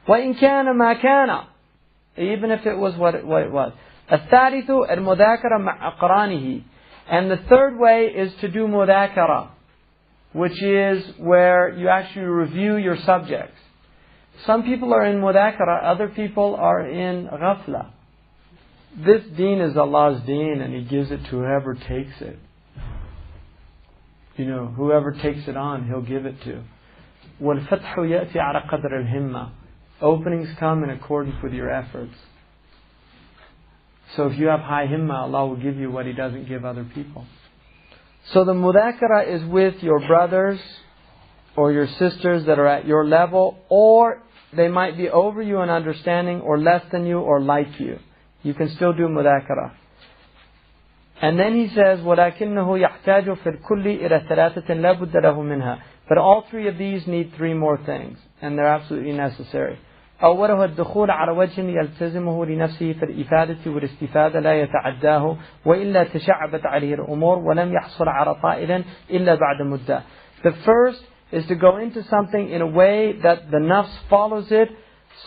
وإن كان ما كان. Even if it was what it was. الثالث المذاكرة مع أقرانه. And the third way is to do mudhakara, which is where you actually review your subjects. Some people are in mudhakara, other people are in ghafla. This deen is Allah's deen and He gives it to whoever takes it. You know, whoever takes it on, He'll give it to. وَالْفَتْحُ يَأْتِي عَلَى قَدْرِ الْهِمَّةِ. Openings come in accordance with your efforts. So if you have high himmah, Allah will give you what He doesn't give other people. So the mudhakara is with your brothers or your sisters that are at your level, or they might be over you in understanding, or less than you, or like you. You can still do mudhakara. And then he says, وَلَكِنَّهُ يَحْتَاجُ فِي الْكُلِّ إِلَى ثَلَاثَةٍ لَا بُدَّ لَهُ مِنْهَا. But all three of these need three more things, and they're absolutely necessary. أوله الدخول على وجه يلتزمه لنفسه في الإفادة والاستفادة لا يتعداه وإلا تشعبت عليه الأمور ولم يحصل على طائل إلا بعد مدة. The first is to go into something in a way that the nafs follows it,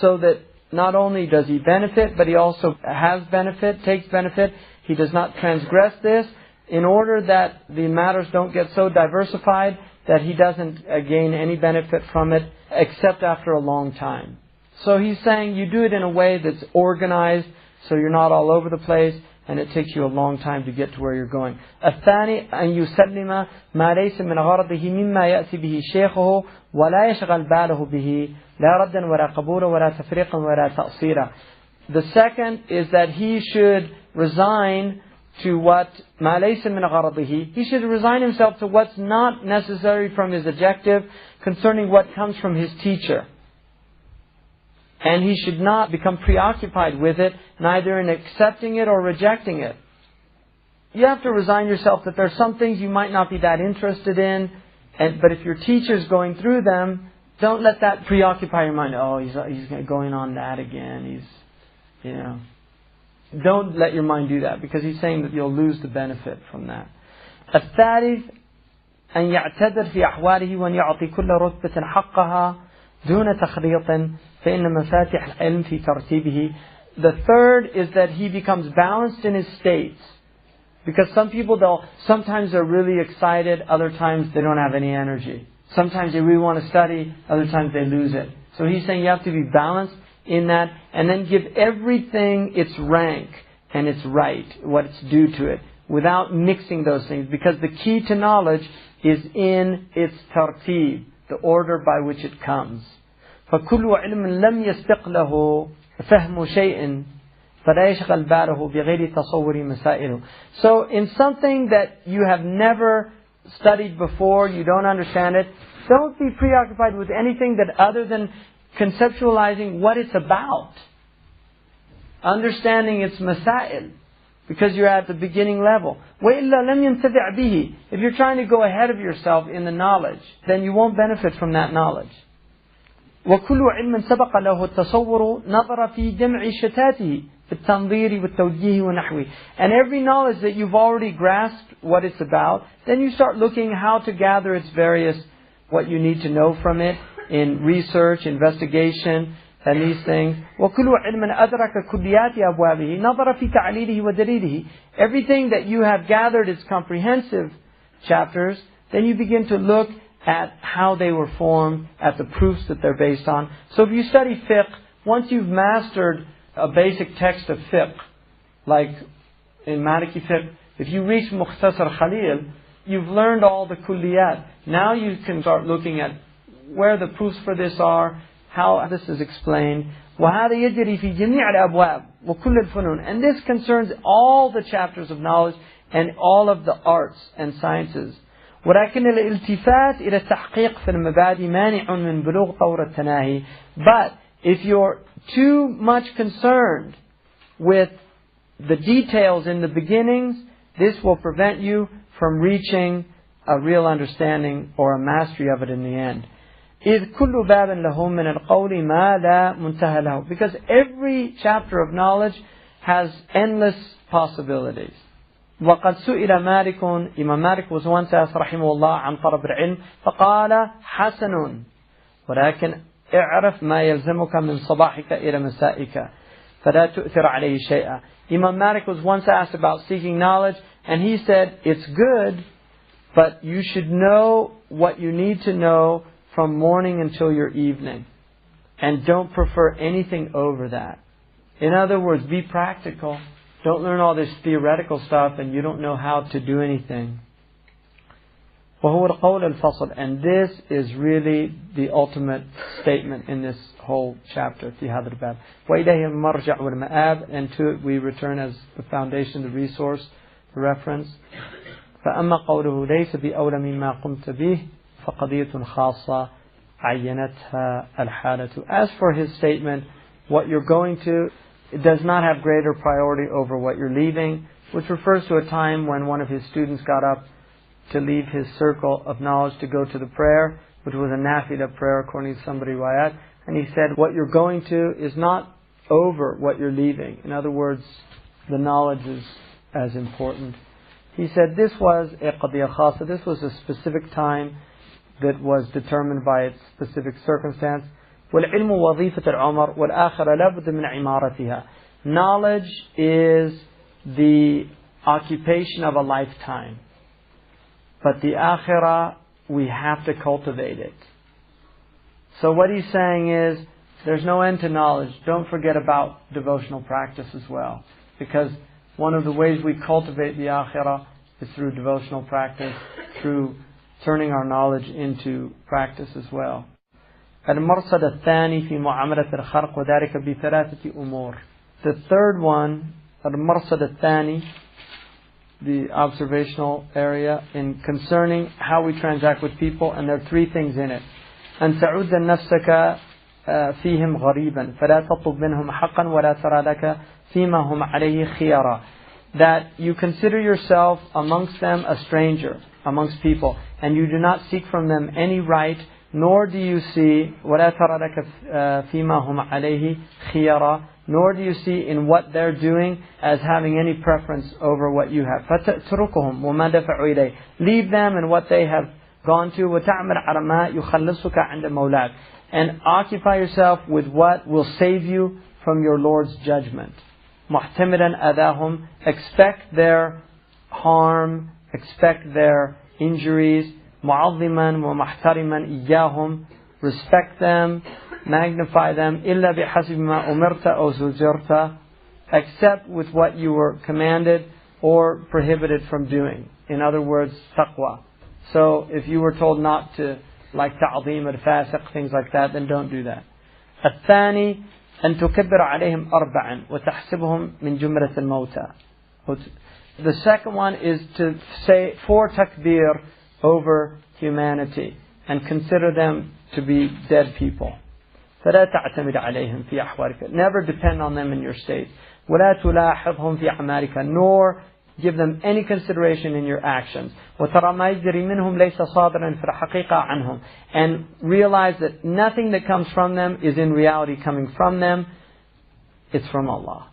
so that not only does he benefit, but he also has benefit, takes benefit. He does not transgress this, in order that the matters don't get so diversified that he doesn't gain any benefit from it except after a long time. So he's saying you do it in a way that's organized, so you're not all over the place, and it takes you a long time to get to where you're going. الثاني أن يسلم ما ليس من غرضه مما يأتي به شيخه ولا يشغل باله به لا ردا ولا قبولا ولا تفريقا ولا تأصيلا. The second is that he should resign to what ما ليس من غرضه. He should resign himself to what's not necessary from his objective concerning what comes from his teacher. And he should not become preoccupied with it, neither in accepting it or rejecting it. You have to resign yourself that there are some things you might not be that interested in, but if your teacher's going through them, don't let that preoccupy your mind. Oh, he's going on that again. Don't let your mind do that, because he's saying that you'll lose the benefit from that. الثالث أن يعتذر في أحواله وأن يعطي كل رتبة حقها دون تخريط فإن مفاتيح العلم في ترتيبه. The third is that he becomes balanced in his states. Because some people, sometimes they're really excited, other times they don't have any energy. Sometimes they really want to study, other times they lose it. So he's saying you have to be balanced in that, and then give everything its rank and its right, what it's due to it, without mixing those things. Because the key to knowledge is in its tartib, the order by which it comes. فكل علم لم يسبق له فهم شيء فلا يشغل باله بغير تصور مسائله. So in something that you have never studied before, you don't understand it, don't be preoccupied with anything that other than conceptualizing what it's about, understanding its masail, because you're at the beginning level. وَإِلَّا لَمْ يَنْتَفِعْ بِهِ. If you're trying to go ahead of yourself in the knowledge, then you won't benefit from that knowledge. وكل علم سبق له التصور نظر في جمع شتاته بالتنظير والتوجيه ونحوه. And every knowledge that you've already grasped what it's about, then you start looking how to gather its various, what you need to know from it in research, investigation, and these things. وكل علم أدرك كليات أبوابه نظر في تعليله ودليله. Everything that you have gathered its comprehensive chapters, then you begin to look at how they were formed, at the proofs that they're based on. So if you study fiqh, once you've mastered a basic text of fiqh, like in Maliki fiqh, if you reach Mukhtasar Khalil, you've learned all the kulliyat. Now you can start looking at where the proofs for this are, how this is explained. وَهَذَا يَجْرِي فِي جَمِيعِ الْأَبْوَابِ وَكُلِّ الْفُنُونِ. And this concerns all the chapters of knowledge and all of the arts and sciences. ولكن الالتفات إلى التحقيق في المبادئ مانع من بلوغ طور التناهي. But if you're too much concerned with the details in the beginnings, this will prevent you from reaching a real understanding or a mastery of it in the end. إذ كل باب له من القول ما لا منتهى له. Because every chapter of knowledge has endless possibilities. وقد سئل مالك. Imam Malik was once asked رحمه الله عن طلب العلم فقال حسن ولكن اعرف ما يلزمك من صباحك إلى مسائك فلا تؤثر عليه شيئا. Imam Malik was once asked about seeking knowledge, and he said, it's good, but you should know what you need to know from morning until your evening, and don't prefer anything over that. In other words, be practical. Don't learn all this theoretical stuff and you don't know how to do anything. وهو القول الفصل. And this is really the ultimate statement in this whole chapter. في هذا الباب. وإليه المرجع والمآب. And to it we return as the foundation, the resource, the reference. فأما قوله ليس بأولى مما قمت به فقضية خاصة عينتها الحالة. As for his statement, what you're going to, it does not have greater priority over what you're leaving, which refers to a time when one of his students got up to leave his circle of knowledge to go to the prayer, which was a nafila prayer according to some riwayat. And he said, what you're going to is not over what you're leaving. In other words, the knowledge is as important. He said this was a qadiyya khasa, this was a specific time that was determined by its specific circumstance. وَالْعِلْمُ وَظِيفَةُ الْعُمَرِ وَالْآخِرَةُ لَا بُدَّ مِنْ عِمَارَتِهَا. Knowledge is the occupation of a lifetime. But the akhirah, we have to cultivate it. So what he's saying is, there's no end to knowledge. Don't forget about devotional practice as well. Because one of the ways we cultivate the akhirah is through devotional practice, through turning our knowledge into practice as well. المرصد الثاني في معاملة الخلق وذلك بثلاثة أمور. The third one, المرصد الثاني, the observational area in concerning how we transact with people, and there are three things in it. أن تعود نفسك فيهم غريبا فلا تطلب منهم حقا ولا ترى لك فيما هم عليه خيارا. That you consider yourself amongst them a stranger, amongst people, and you do not seek from them any right, nor do you see ولا ترى لك فيما هم عليه خيارا, nor do you see in what they're doing as having any preference over what you have. فتتركهم وما دفعوا إليه. Leave them and what they have gone to. وتعمل على ما يخلصك عند مولاك. And occupy yourself with what will save you from your Lord's judgment. محتملا أذاهم. Expect their harm, expect their injuries. معظما ومحترما إياهم. Respect them, magnify them. إلا بحسب ما أمرت أو زجرت. Except with what you were commanded or prohibited from doing. In other words, taqwa. So if you were told not to, like ta'ظيم al-fasiq, things like that, then don't do that. الثاني أن تكبر عليهم أربعا وتحسبهم من جملة الموتى. The second one is to say 4 takbir over humanity and consider them to be dead people. فلا تعتمد عليهم في أحوالك. Never depend on them in your state. ولا تلاحظهم في أعمالك. Nor give them any consideration in your actions. وترى ما يجري منهم ليس صادرا في الحقيقة عنهم. And realize that nothing that comes from them is in reality coming from them. It's from Allah.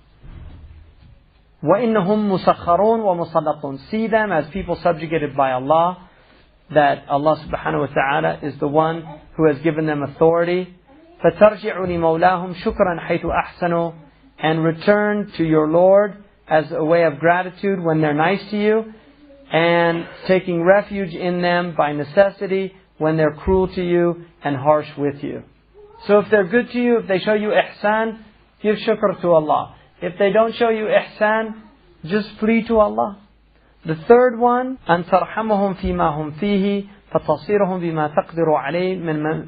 وإنهم مسخرون ومسلطون. See them as people subjugated by Allah. That Allah subhanahu wa ta'ala is the one who has given them authority. فَتَرْجِعُ لِمَوْلَاهُمْ شُكْرًا حَيْثُ أَحْسَنُوا. And return to your Lord as a way of gratitude when they're nice to you, and taking refuge in them by necessity when they're cruel to you and harsh with you. So if they're good to you, if they show you ihsan, give shukr to Allah. If they don't show you ihsan, just flee to Allah. The third one, أن ترحمهم فيما هم فيه فتصيرهم بما تقدر عليه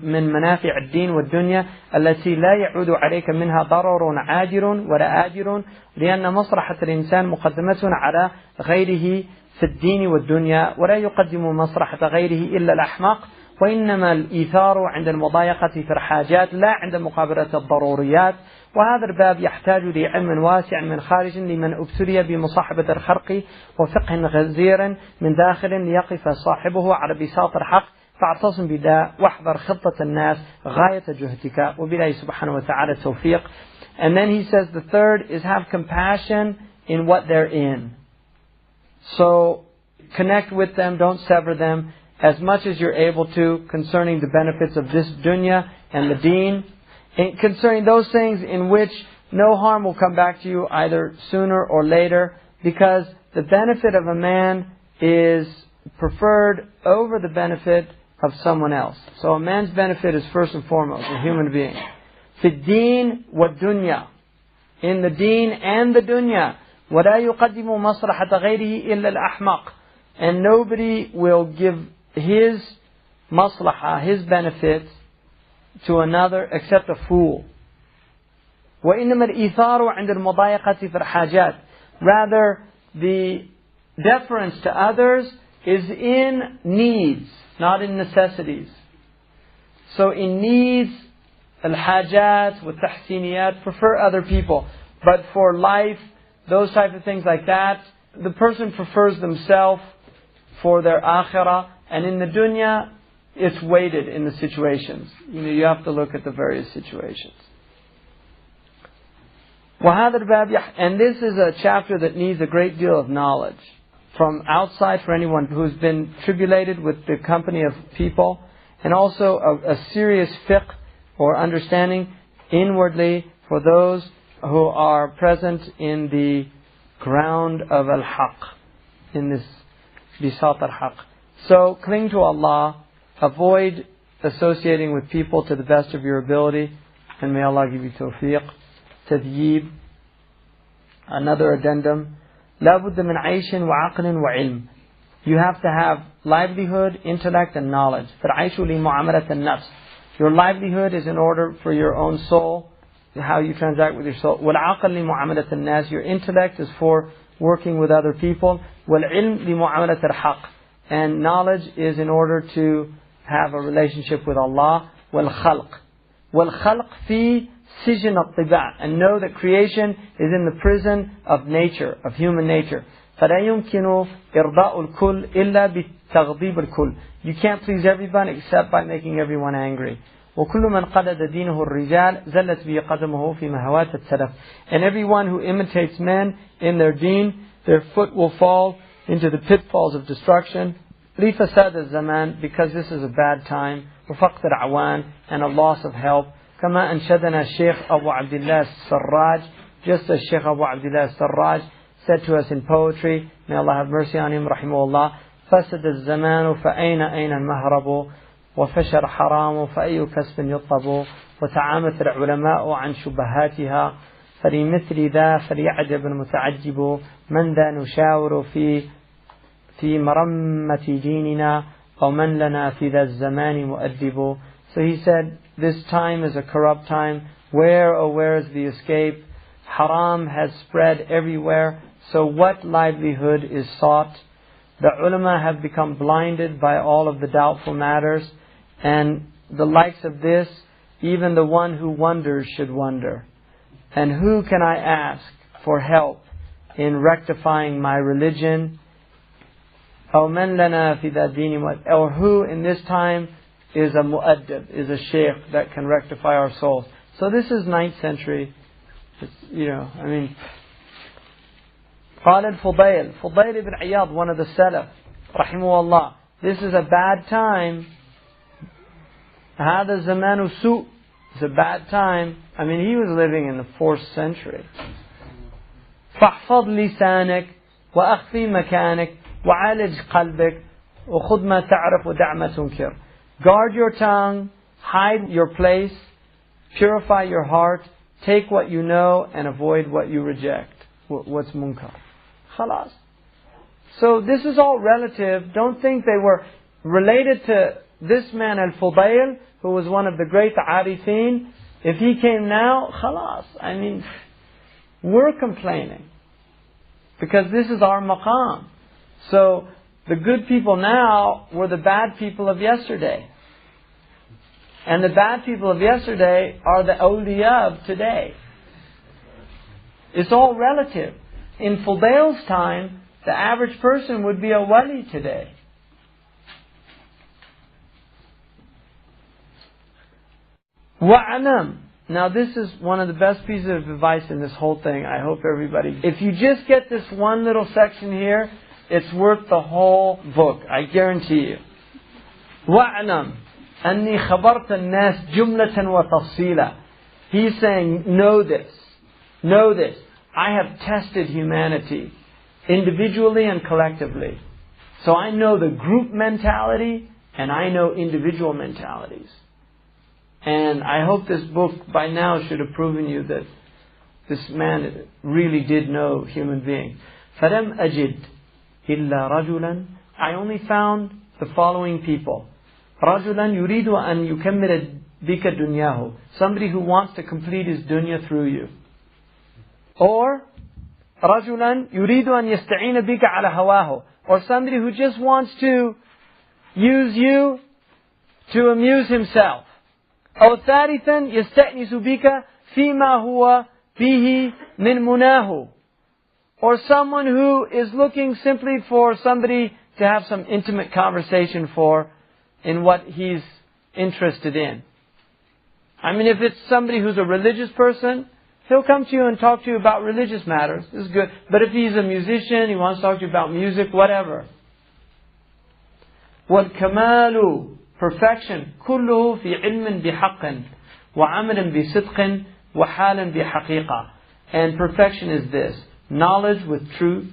من منافع الدين والدنيا التي لا يعود عليك منها ضرر عاجل ولا آجل لأن مصلحة الإنسان مقدمة على غيره في الدين والدنيا ولا يقدم مصلحة غيره إلا الأحمق وإنما الإيثار عند المضايقة في الحاجات لا عند مقابلة الضروريات. وهذا الباب يحتاج لعلم واسع من خارج لمن ابتلي بمصاحبة الخلق وفقه غزير من داخل ليقف صاحبه على بساط الحق فاعتصم بذا واحذر خطة الناس غاية جهدك وبالله سبحانه وتعالى التوفيق. And then he says the third is have compassion in what they're in. So connect with them, don't sever them as much as you're able to concerning the benefits of this dunya and the deen, and concerning those things in which no harm will come back to you either sooner or later, because the benefit of a man is preferred over the benefit of someone else. So a man's benefit is first and foremost a human being. في الدين والدنيا, in the deen and the dunya. ولا يقدم مصلحة غيره إلا الأحمق. And nobody will give his maslahah, his benefit, to another except a fool. وإنما الإيثار عند المضايقة في الحاجات. Rather, the deference to others is in needs, not in necessities. So in needs, الحاجات والتحسينيات, prefer other people. But for life, those type of things like that, the person prefers themselves for their akhirah. And in the dunya, it's weighted in the situations. You have to look at the various situations. And this is a chapter that needs a great deal of knowledge from outside for anyone who's been tribulated with the company of people, and also a serious fiqh or understanding inwardly for those who are present in the ground of al-haq, in this bisat al-haq. So cling to Allah, avoid associating with people to the best of your ability, and may Allah give you tawfiq. Tadyeeb. Another addendum. لا بد من عيش وعقل وعلم. You have to have livelihood, intellect and knowledge. فالعيش لمعاملة النفس. Your livelihood is in order for your own soul, how you transact with your soul. والعقل لمعاملة الناس. Your intellect is for working with other people. والعلم لمعاملة الحق. And knowledge is in order to have a relationship with Allah. والخلق. والخلق في سجن الطباع. And know that creation is in the prison of nature, of human nature. فلا يمكن إرضاء الكل إلا بتغضيب الكل. You can't please everyone except by making everyone angry. وكل من قلد دينه الرجال زلت به قدمه في مهوات السلف. And everyone who imitates men in their deen, their foot will fall into the pitfalls of destruction. لفساد الزمان, because this is a bad time. وفقد العوان, and a loss of help. كما أنشدنا الشيخ أبو عبد الله السراج, just as Shaykh Abu Abdullah السراج said to us in poetry, may Allah have mercy on him, rahimahullah, فسد الزمان فأين المهرب وفشر حرام فأي كسب يطلب وتعامت العلماء عن شبهاتها فلمثل ذا فليعجب المتعجب من ذا نشاور في مرمة ديننا أو من لنا في ذا الزمان مؤدب. So he said, this time is a corrupt time. Where is the escape? Haram has spread everywhere. So what livelihood is sought? The ulama have become blinded by all of the doubtful matters. And the likes of this, even the one who wonders should wonder. And who can I ask for help in rectifying my religion? Or who in this time is a mu'addib, is a shaykh that can rectify our souls. So this is 9th century. قال الفضيل ibn Iyad, one of the Salaf, rahimahullah, this is a bad time. هذا الزمان سوء. It's a bad time. He was living in the 4th century. فاحفظ لسانك وأخفي مكانك وعالج قلبك وخذ ما تعرف ودع ما تنكر. Guard your tongue, hide your place, purify your heart, take what you know and avoid what you reject. What's munkar. Khalas. So this is all relative. Don't think they were related to this man Al-Fudayl, who was one of the great Arifin. If he came now, khalas. We're complaining. Because this is our maqam. So the good people now were the bad people of yesterday. And the bad people of yesterday are the awliya of today. It's all relative. In Fudail's time, the average person would be a wali today. Wa'alam. Now this is one of the best pieces of advice in this whole thing. I hope everybody... If you just get this one little section here, it's worth the whole book. I guarantee you. وَاعْلَمْ أَنِّي خَبَرْتَ النَّاسِ جُمْلَةً وَتَفْصِيلًا. He's saying, know this. Know this. I have tested humanity individually and collectively. So I know the group mentality and I know individual mentalities. And I hope this book by now should have proven you that this man really did know human beings. فَلَمْ أَجِدْ إِلَّا رَجُلًا. I only found the following people. رَجُلًا يُرِيدُ أَن يُكَمِّلَ بِكَ دُنْيَاهُ. Somebody who wants to complete his dunya through you. Or رَجُلًا يُرِيدُ أَن يَسْتَعِينَ بِكَ عَلَى هَوَاهُ. Or somebody who just wants to use you to amuse himself. أو ثالثا يستأنس بك فيما هو به من مناه. Or someone who is looking simply for somebody to have some intimate conversation for, in what he's interested in. I mean, if it's somebody who's a religious person, he'll come to you and talk to you about religious matters. This is good. But if he's a musician, he wants to talk to you about music, whatever. وَالْكَمَالُ Perfection. كُلُّهُ فِي عِلْمٍ بِحَقٍ وَعَمَلٍ بِصِدْقٍ وَحَالٍ بِحَقِيقَةٍ. And perfection is this: knowledge with truth,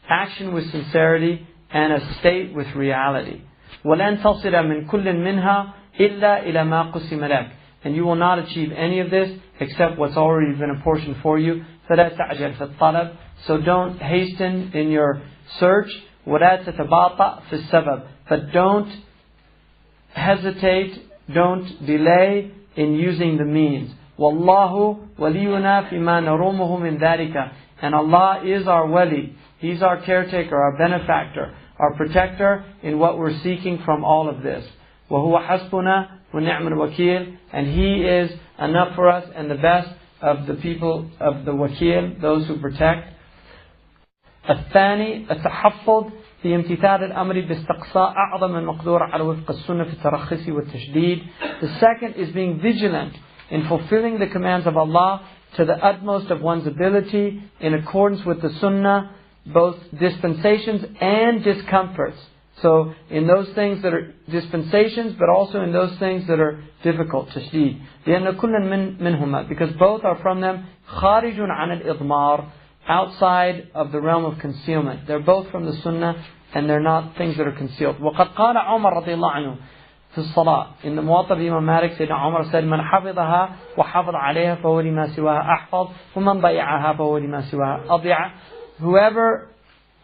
action with sincerity, and a state with reality. وَلَنْ تَصِلَ مِنْ كُلٍّ مِنْهَا إِلَّا إِلَى مَا قُسِمَ لَكَ. And you will not achieve any of this except what's already been apportioned for you. فَلَا تَعْجَلْ فِي الطَّلَبِ. So don't hasten in your search. وَلَا تَتَبَاطَأْ فِي السَّبَبِ. But don't hesitate, don't delay in using the means. وَاللَّهُ وَلِيُّنَا فِي مَا نَرُومُهُ مِنْ ذَلِكَ. And Allah is our wali. He's our caretaker, our benefactor, our protector in what we're seeking from all of this. وَهُوَ حَسْبُنَا وَنِعْمَ الْوَكِيلُ. And He is enough for us and the best of the people of the wakil, those who protect. الثاني التحفظ في امتثال الأمر باستقصاء أعظم المقدور على وفق السنة في الترخص والتشديد. The second is being vigilant in fulfilling the commands of Allah to the utmost of one's ability in accordance with the sunnah, both dispensations and discomforts. So in those things that are dispensations, but also in those things that are difficult, تشديد. لأن كل منهما, because both are from them, خارج عن الإضمار, outside of the realm of concealment. They're both from the sunnah and they're not things that are concealed. وقد قال عمر رضي الله عنه في الصلاة. In the Muwatta of Imam Malik, Sayyidina Umar said, من حفظها وحفظ عليها فهو لما سواها أحفظ ومن ضيعها فهو لما سواها أضيع. Whoever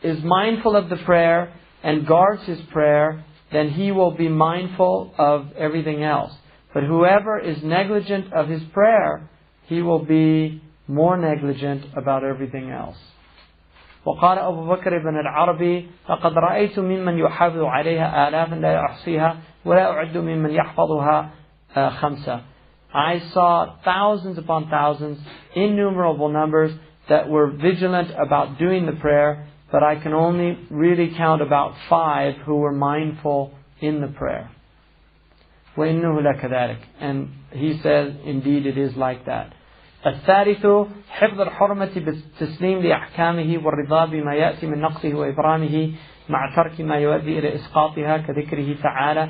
is mindful of the prayer and guards his prayer, then he will be mindful of everything else. But whoever is negligent of his prayer, he will be more negligent about everything else. وقال أبو بكر بن العربي لقد رأيت ممن يحافظ عليها آلافا لا يحصيها ولا أعد ممن يحفظها خمسة. I saw thousands upon thousands, innumerable numbers that were vigilant about doing the prayer, but I can only really count about 5 who were mindful in the prayer. وإنه لكذلك. And he says, indeed it is like that. الثالث حفظ الحرمة بالتسليم لأحكامه والرضا بما يأتي من نقصه وإبرامه مع ترك ما يؤدي إلى إسقاطها كذكره تعالى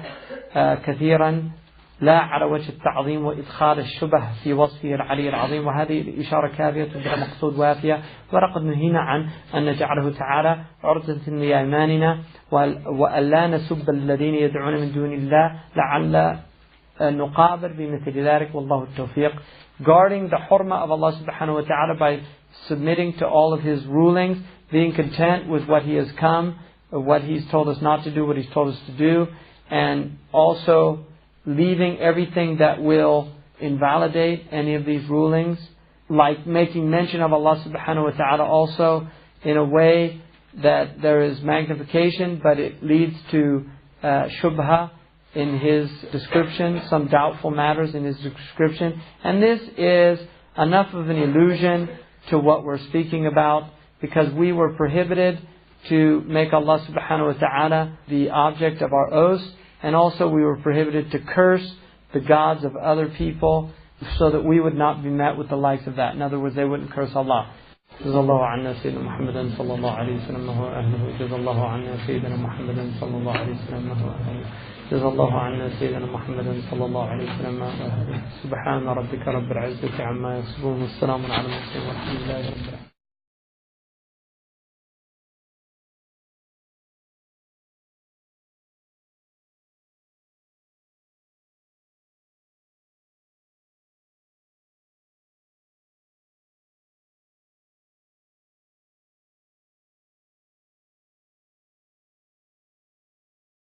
كثيرا لا على وجه التعظيم وإدخال الشبه في وصفه العلي العظيم. وهذه الإشارة كافية بلا مقصود وافية. ولقد نهينا عن أن نجعله تعالى عرضة لأيماننا وألا نسب الذين يدعون من دون الله لعل نقابل بمثل ذلك والله التوفيق. Guarding the hurma of Allah subhanahu wa ta'ala by submitting to all of His rulings, being content with what He has come, what He's told us not to do, what He's told us to do, and also leaving everything that will invalidate any of these rulings, like making mention of Allah subhanahu wa ta'ala also in a way that there is magnification, but it leads to shubha in His description, some doubtful matters in His description. And this is enough of an illusion to what we're speaking about, because we were prohibited to make Allah subhanahu wa ta'ala the object of our oaths, and also we were prohibited to curse the gods of other people so that we would not be met with the likes of that. In other words, they wouldn't curse Allah. جزا الله عنا سيدنا محمد صلى الله عليه وسلم وأهله. جزا الله عنا سيدنا محمد صلى الله عليه وسلم وأهله. جزا الله عنا سيدنا محمد صلى الله عليه وسلم وأهله. سبحان ربك رب العزة عما يصفون والسلام على المرسلين والحمد لله رب العالمين.